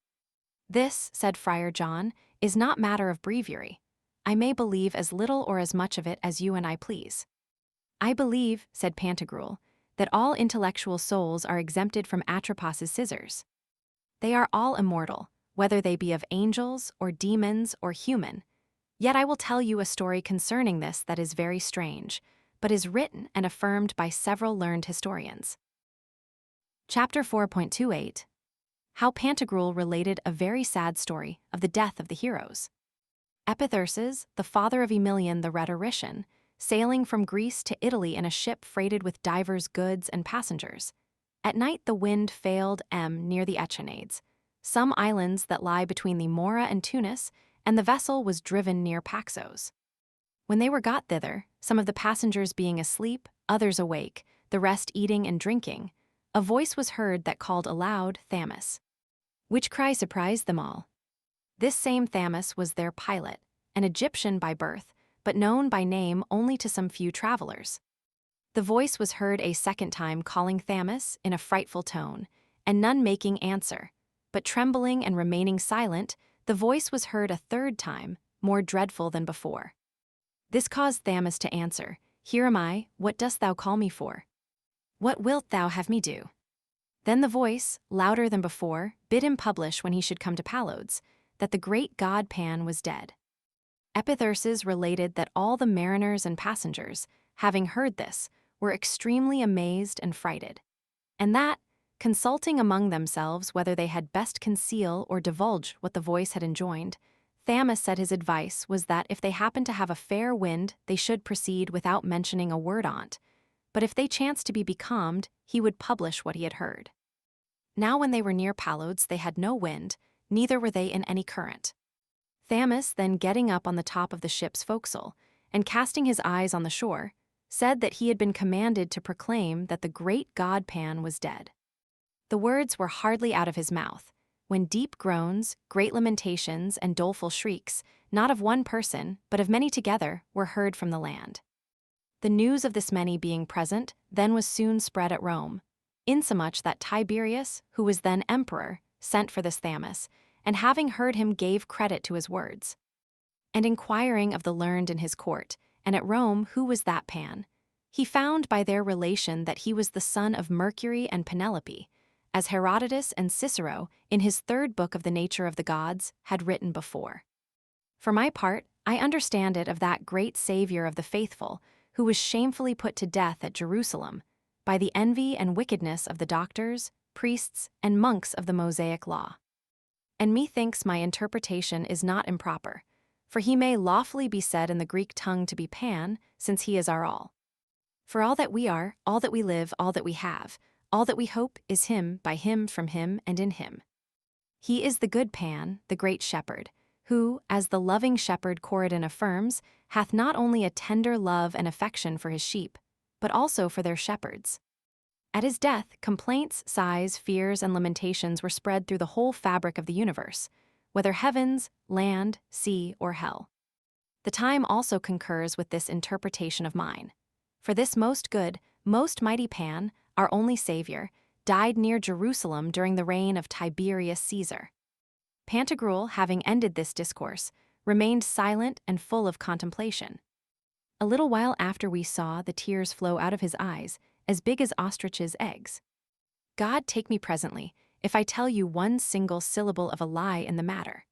This, said Friar John, is not matter of breviary. I may believe as little or as much of it as you and I please. I believe, said Pantagruel, that all intellectual souls are exempted from Atropos' scissors. They are all immortal, whether they be of angels, or demons, or human. Yet I will tell you a story concerning this that is very strange, but is written and affirmed by several learned historians. Chapter 4.28 How Pantagruel related a very sad story of the death of the heroes. Epitherses, the father of Emilian the rhetorician, sailing from Greece to Italy in a ship freighted with divers goods and passengers. At night the wind failed near the Echinades, some islands that lie between the Mora and Tunis, and the vessel was driven near Paxos. When they were got thither, some of the passengers being asleep, others awake, the rest eating and drinking, a voice was heard that called aloud Thamus. Which cry surprised them all. This same Thamus was their pilot, an Egyptian by birth, but known by name only to some few travelers. The voice was heard a second time calling Thamus in a frightful tone, and none making answer, but trembling and remaining silent, the voice was heard a third time, more dreadful than before. This caused Thamus to answer, Here am I, what dost thou call me for? What wilt thou have me do? Then the voice, louder than before, bid him publish when he should come to Palodes, that the great god Pan was dead. Epitherses related that all the mariners and passengers, having heard this, were extremely amazed and frighted, and that, consulting among themselves whether they had best conceal or divulge what the voice had enjoined, Thamus said his advice was that if they happened to have a fair wind, they should proceed without mentioning a word on't, but if they chanced to be becalmed, he would publish what he had heard. Now when they were near Palodes, they had no wind, neither were they in any current. Thamus, then getting up on the top of the ship's forecastle, and casting his eyes on the shore, said that he had been commanded to proclaim that the great god Pan was dead. The words were hardly out of his mouth, when deep groans, great lamentations, and doleful shrieks, not of one person, but of many together, were heard from the land. The news of this many being present then was soon spread at Rome, insomuch that Tiberius, who was then emperor, sent for this Thamus, and having heard him gave credit to his words. And inquiring of the learned in his court, and at Rome who was that Pan, he found by their relation that he was the son of Mercury and Penelope, as Herodotus and Cicero, in his third book of the nature of the gods, had written before. For my part, I understand it of that great Savior of the faithful, who was shamefully put to death at Jerusalem, by the envy and wickedness of the doctors, priests, and monks of the Mosaic law. And methinks my interpretation is not improper, for he may lawfully be said in the Greek tongue to be Pan, since he is our all. For all that we are, all that we live, all that we have, all that we hope is him, by him, from him, and in him. He is the good Pan, the great shepherd, who, as the loving shepherd Corydon affirms, hath not only a tender love and affection for his sheep, but also for their shepherds. At his death, complaints, sighs, fears, and lamentations were spread through the whole fabric of the universe, whether heavens, land, sea, or hell. The time also concurs with this interpretation of mine. For this most good, most mighty Pan, our only Savior, died near Jerusalem during the reign of Tiberius Caesar. Pantagruel, having ended this discourse, remained silent and full of contemplation. A little while after we saw the tears flow out of his eyes, as big as ostriches' eggs. God take me presently, if I tell you one single syllable of a lie in the matter.